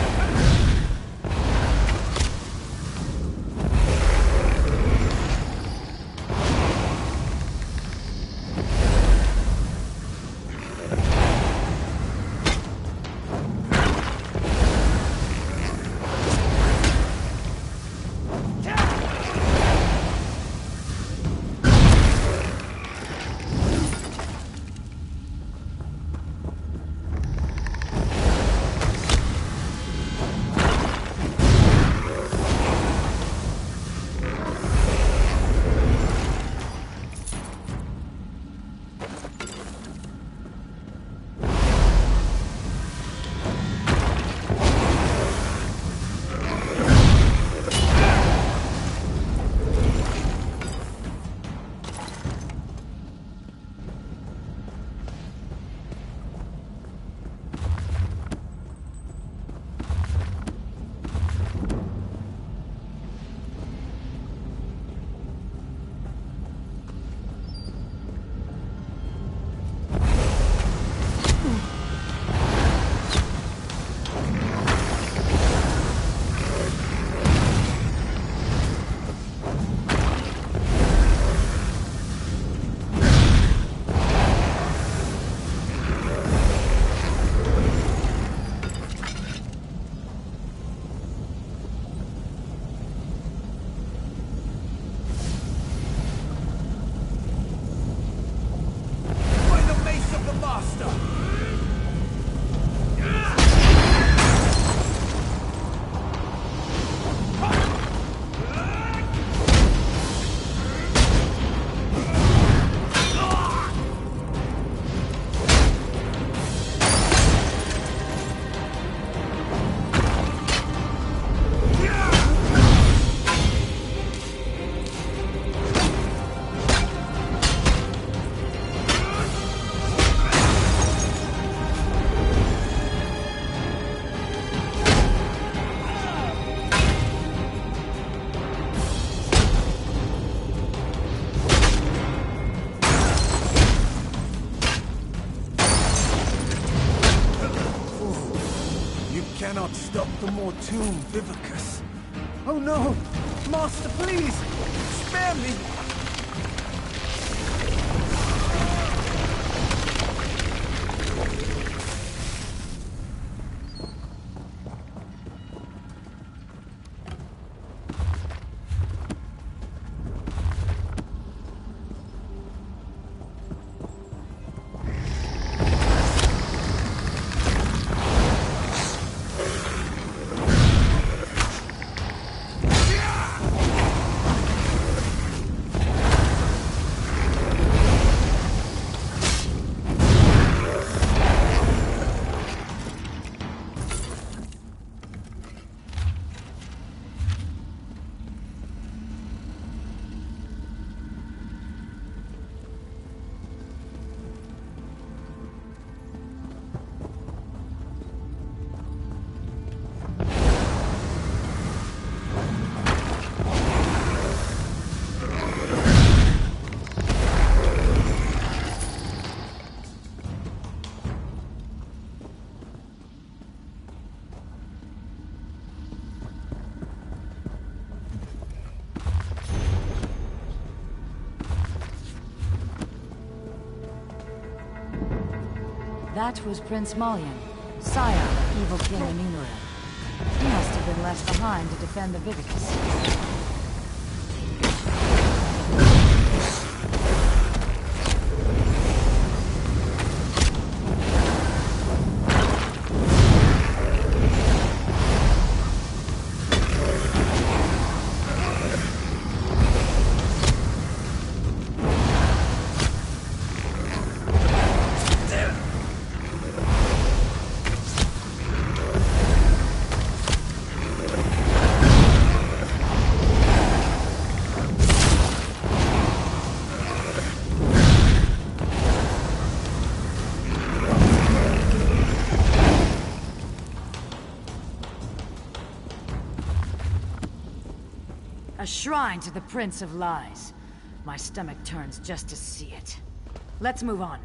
cannot stop the Mortoon Vivicus. Oh no! Master, please! Spare me! That was Prince Malian, scion of evil King Enumeril. He must have been left behind to defend the Vivicus. A shrine to the Prince of Lies. My stomach turns just to see it. Let's move on.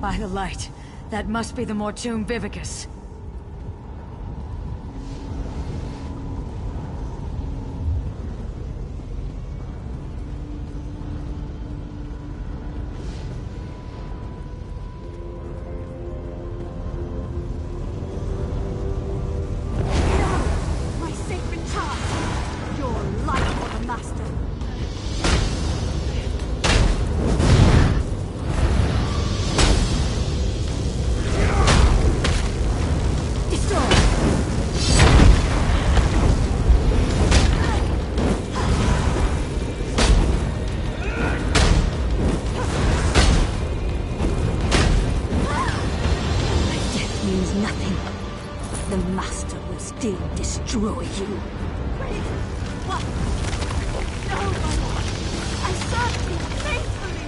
By the light, that must be the Mortoon Vivicus. My sacred task! Your life for the Master! The Master will still destroy you. Wait! What? No, my lord! I served you faithfully!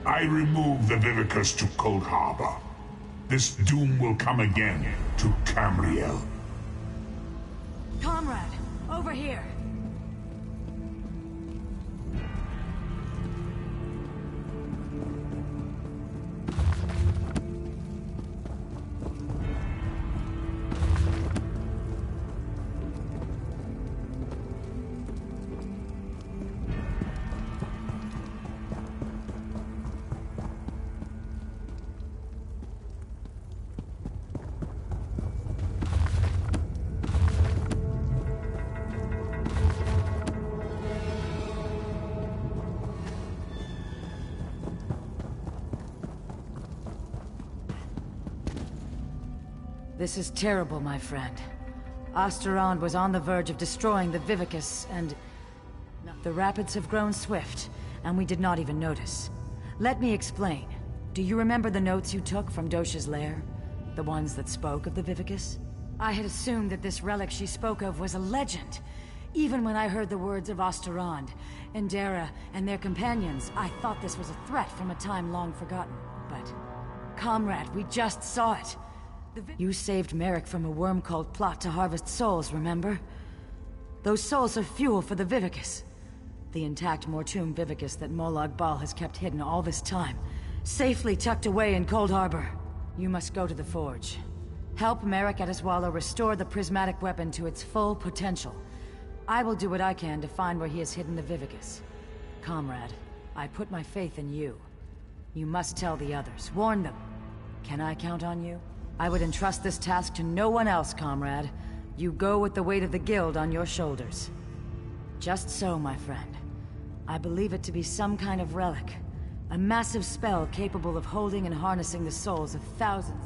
I remove the Vivicus to Cold Harbor. This doom will come again to Camriel. Comrade, over here. This is terrible, my friend. Osterond was on the verge of destroying the Vivicus, and... The rapids have grown swift, and we did not even notice. Let me explain. Do you remember the notes you took from Dosha's lair? The ones that spoke of the Vivicus? I had assumed that this relic she spoke of was a legend. Even when I heard the words of Osterond, Endera, and their companions, I thought this was a threat from a time long forgotten. But, comrade, we just saw it. You saved Merrick from a worm-called plot to harvest souls, remember? Those souls are fuel for the Vivicus. The intact Mortum Vivicus that Molag Bal has kept hidden all this time, safely tucked away in Cold Harbor. You must go to the Forge. Help Merrick Adeswalo restore the prismatic weapon to its full potential. I will do what I can to find where he has hidden the Vivicus. Comrade, I put my faith in you. You must tell the others. Warn them. Can I count on you? I would entrust this task to no one else, comrade. You go with the weight of the Guild on your shoulders. Just so, my friend. I believe it to be some kind of relic. A massive spell capable of holding and harnessing the souls of thousands.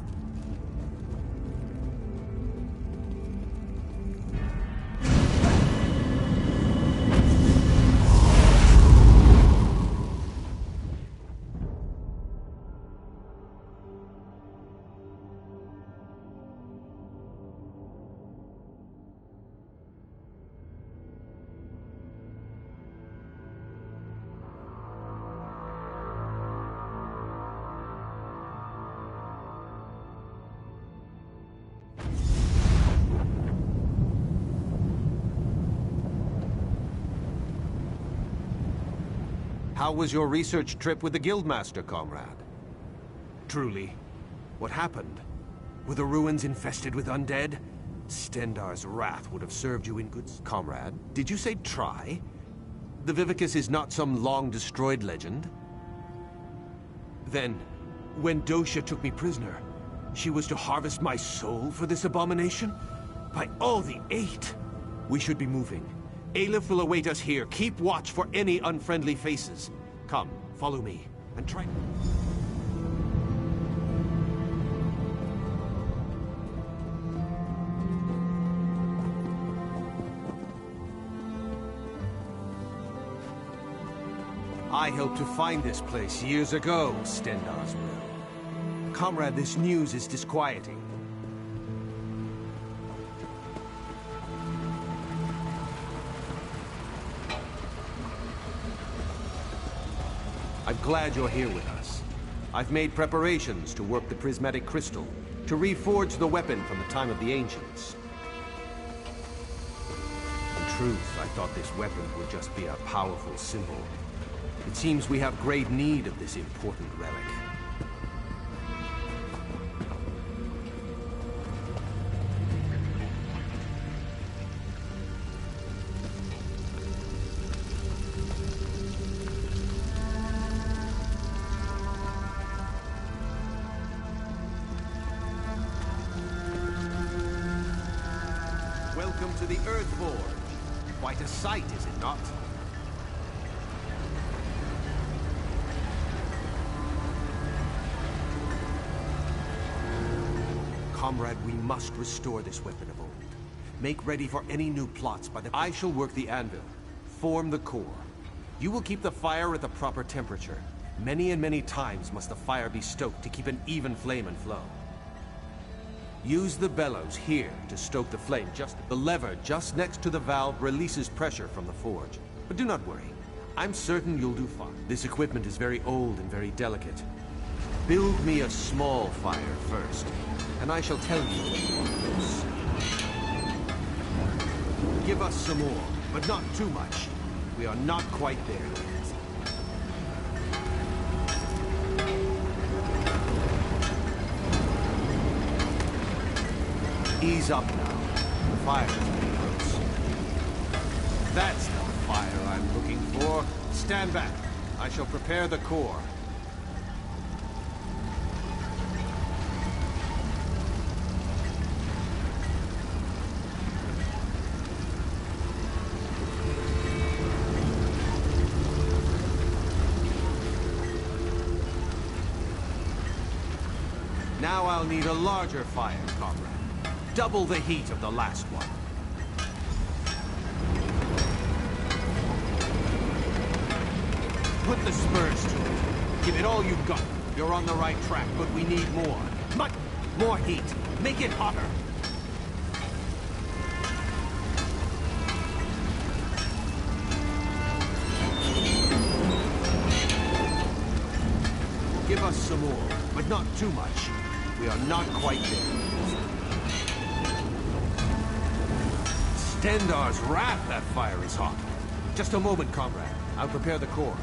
How was your research trip with the Guildmaster, comrade? Truly, what happened? Were the ruins infested with undead? Stendar's wrath would have served you in good... Comrade, did you say try? The Vivicus is not some long-destroyed legend? Then, when Dosha took me prisoner, she was to harvest my soul for this abomination? By all the eight! We should be moving. Aleph will await us here. Keep watch for any unfriendly faces. Come, follow me, and try... I helped to find this place years ago, Stendar's will. Comrade, this news is disquieting. I'm glad you're here with us. I've made preparations to work the prismatic crystal, to reforge the weapon from the time of the ancients. In truth, I thought this weapon would just be a powerful symbol. It seems we have great need of this important relic. Welcome to the Earth Forge. Quite a sight, is it not? Comrade, we must restore this weapon of old. Make ready for any new plots by the... I shall work the anvil. Form the core. You will keep the fire at the proper temperature. Many and many times must the fire be stoked to keep an even flame and flow. Use the bellows here to stoke the flame. The lever just next to the valve releases pressure from the forge. But do not worry. I'm certain you'll do fine. This equipment is very old and very delicate. Build me a small fire first, and I shall tell you what you want this. Give us some more, but not too much. We are not quite there yet. Ease up now. The fire is pretty close. That's the fire I'm looking for. Stand back. I shall prepare the core. Now I'll need a larger fire, comrade. double the heat of the last one. Put the spurs to it. Give it all you've got. You're on the right track, but we need more. Much more heat. Make it hotter. Give us some more, but not too much. We are not quite there. Stendar's wrath, that fire is hot. Just a moment, comrade. I'll prepare the core.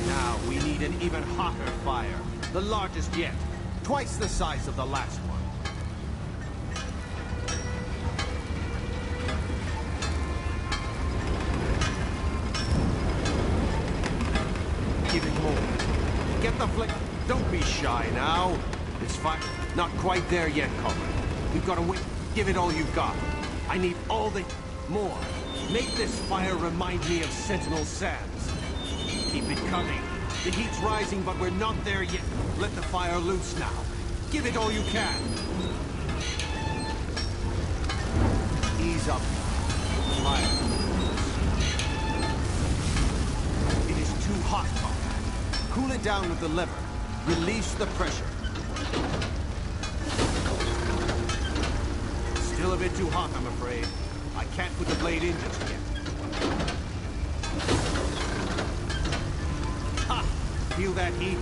Now we need an even hotter fire. The largest yet. Twice the size of the last one. Give it more. Get the flick. Don't be shy now. It's fire. Not quite there yet, comrade. We've got to wait. Give it all you've got. I need all the... more. Make this fire remind me of Sentinel Sands. Keep it coming. The heat's rising, but we're not there yet. Let the fire loose now. Give it all you can. Ease up. Fire. It is too hot, comrade. Cool it down with the lever. Release the pressure. Still a bit too hot, I'm afraid. I can't put the blade in just yet. Ha! Feel that heat?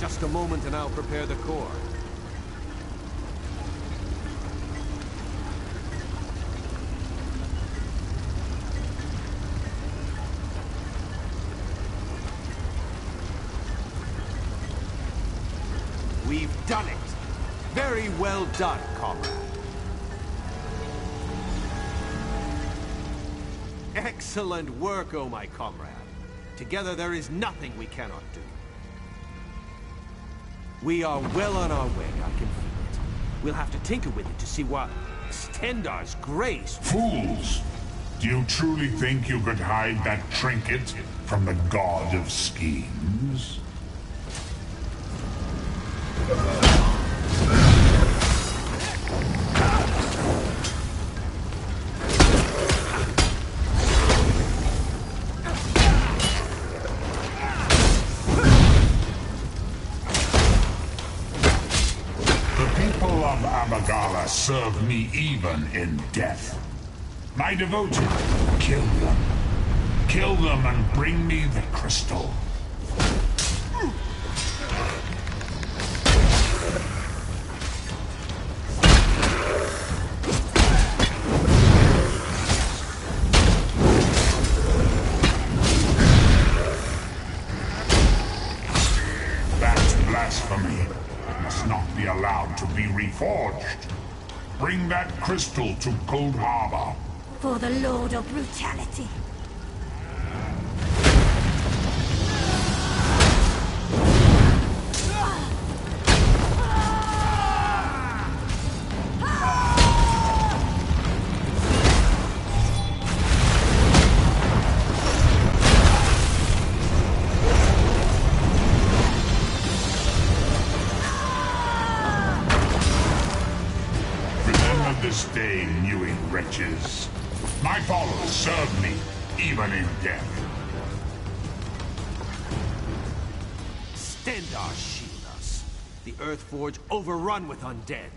Just a moment and I'll prepare the core. We've done it! Very well done, comrade. Excellent work, oh my comrade. Together there is nothing we cannot do. We are well on our way, I can feel it. We'll have to tinker with it to see what Stendar's grace... Fools! Do you truly think you could hide that trinket from the god of schemes? Serve me even in death. My devoted, kill them. Kill them and bring me the crystal. That's blasphemy. It must not be allowed to be reforged. Bring that crystal to Cold Harbor. For the Lord of Brutality. This day, mewing wretches. My followers serve me, even in death. Stendar shield us. The Earthforge overrun with undead.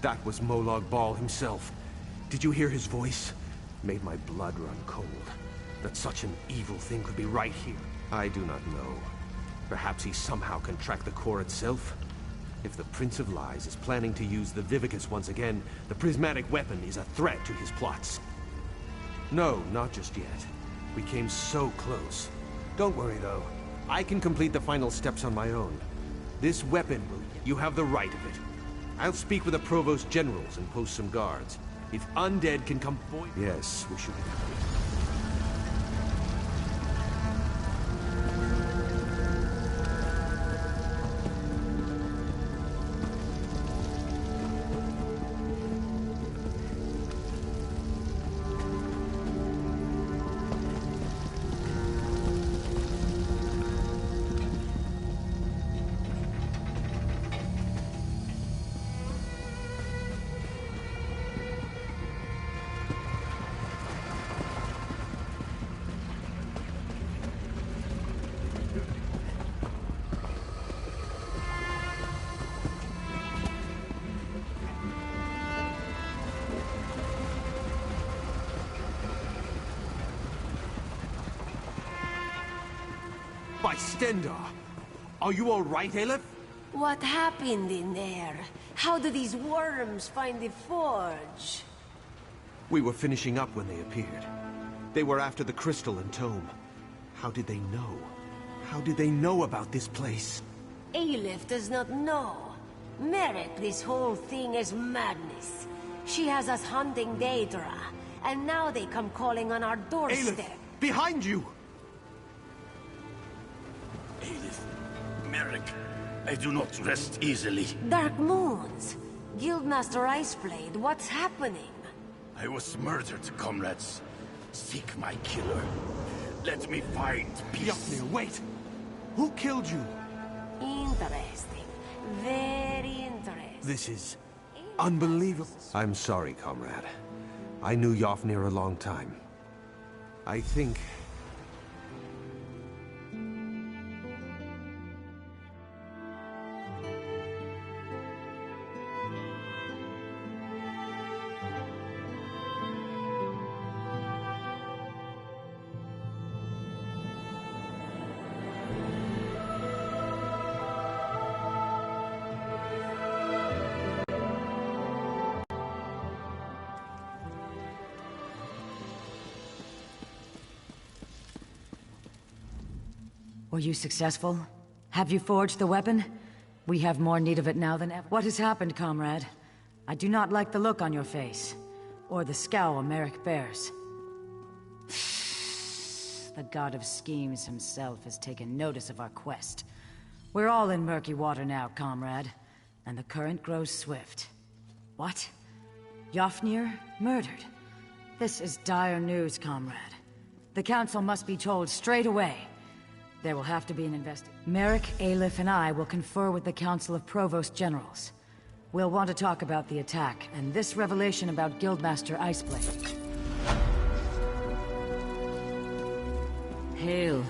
That was Molag Bal himself. Did you hear his voice? Made my blood run cold. That such an evil thing could be right here. I do not know. Perhaps he somehow can track the core itself? If the Prince of Lies is planning to use the Vivicus once again, the prismatic weapon is a threat to his plots. No, not just yet. We came so close. Don't worry, though. I can complete the final steps on my own. This weapon will... You have the right of it. I'll speak with the Provost Generals and post some guards. If undead can come forward... Yes, we should be happy. by Stendar. Are you all right, Aleph? What happened in there? How did these worms find the forge? We were finishing up when they appeared. They were after the crystal and tome. How did they know? How did they know about this place? Aleph does not know. Merrick, this whole thing is madness. She has us hunting Daedra, and now they come calling on our doorstep. Aleph, behind you! Aleph, Merrick, I do not rest easily. Dark Moons! Guildmaster Iceblade, what's happening? I was murdered, comrades. Seek my killer. Let me find peace. Yafnir, wait! Who killed you? Interesting. Very interesting. This is unbelievable. I'm sorry, comrade. I knew Yafnir a long time. I think... Were you successful? Have you forged the weapon? We have more need of it now than ever. What has happened, comrade? I do not like the look on your face, or the scowl Merrick bears. The god of schemes himself has taken notice of our quest. We're all in murky water now, comrade, and the current grows swift. What? Yafnir murdered? This is dire news, comrade. The council must be told straight away. There will have to be an investigation. Merrick, Aleph, and I will confer with the Council of Provost Generals. We'll want to talk about the attack, and this revelation about Guildmaster Iceblade. Hail,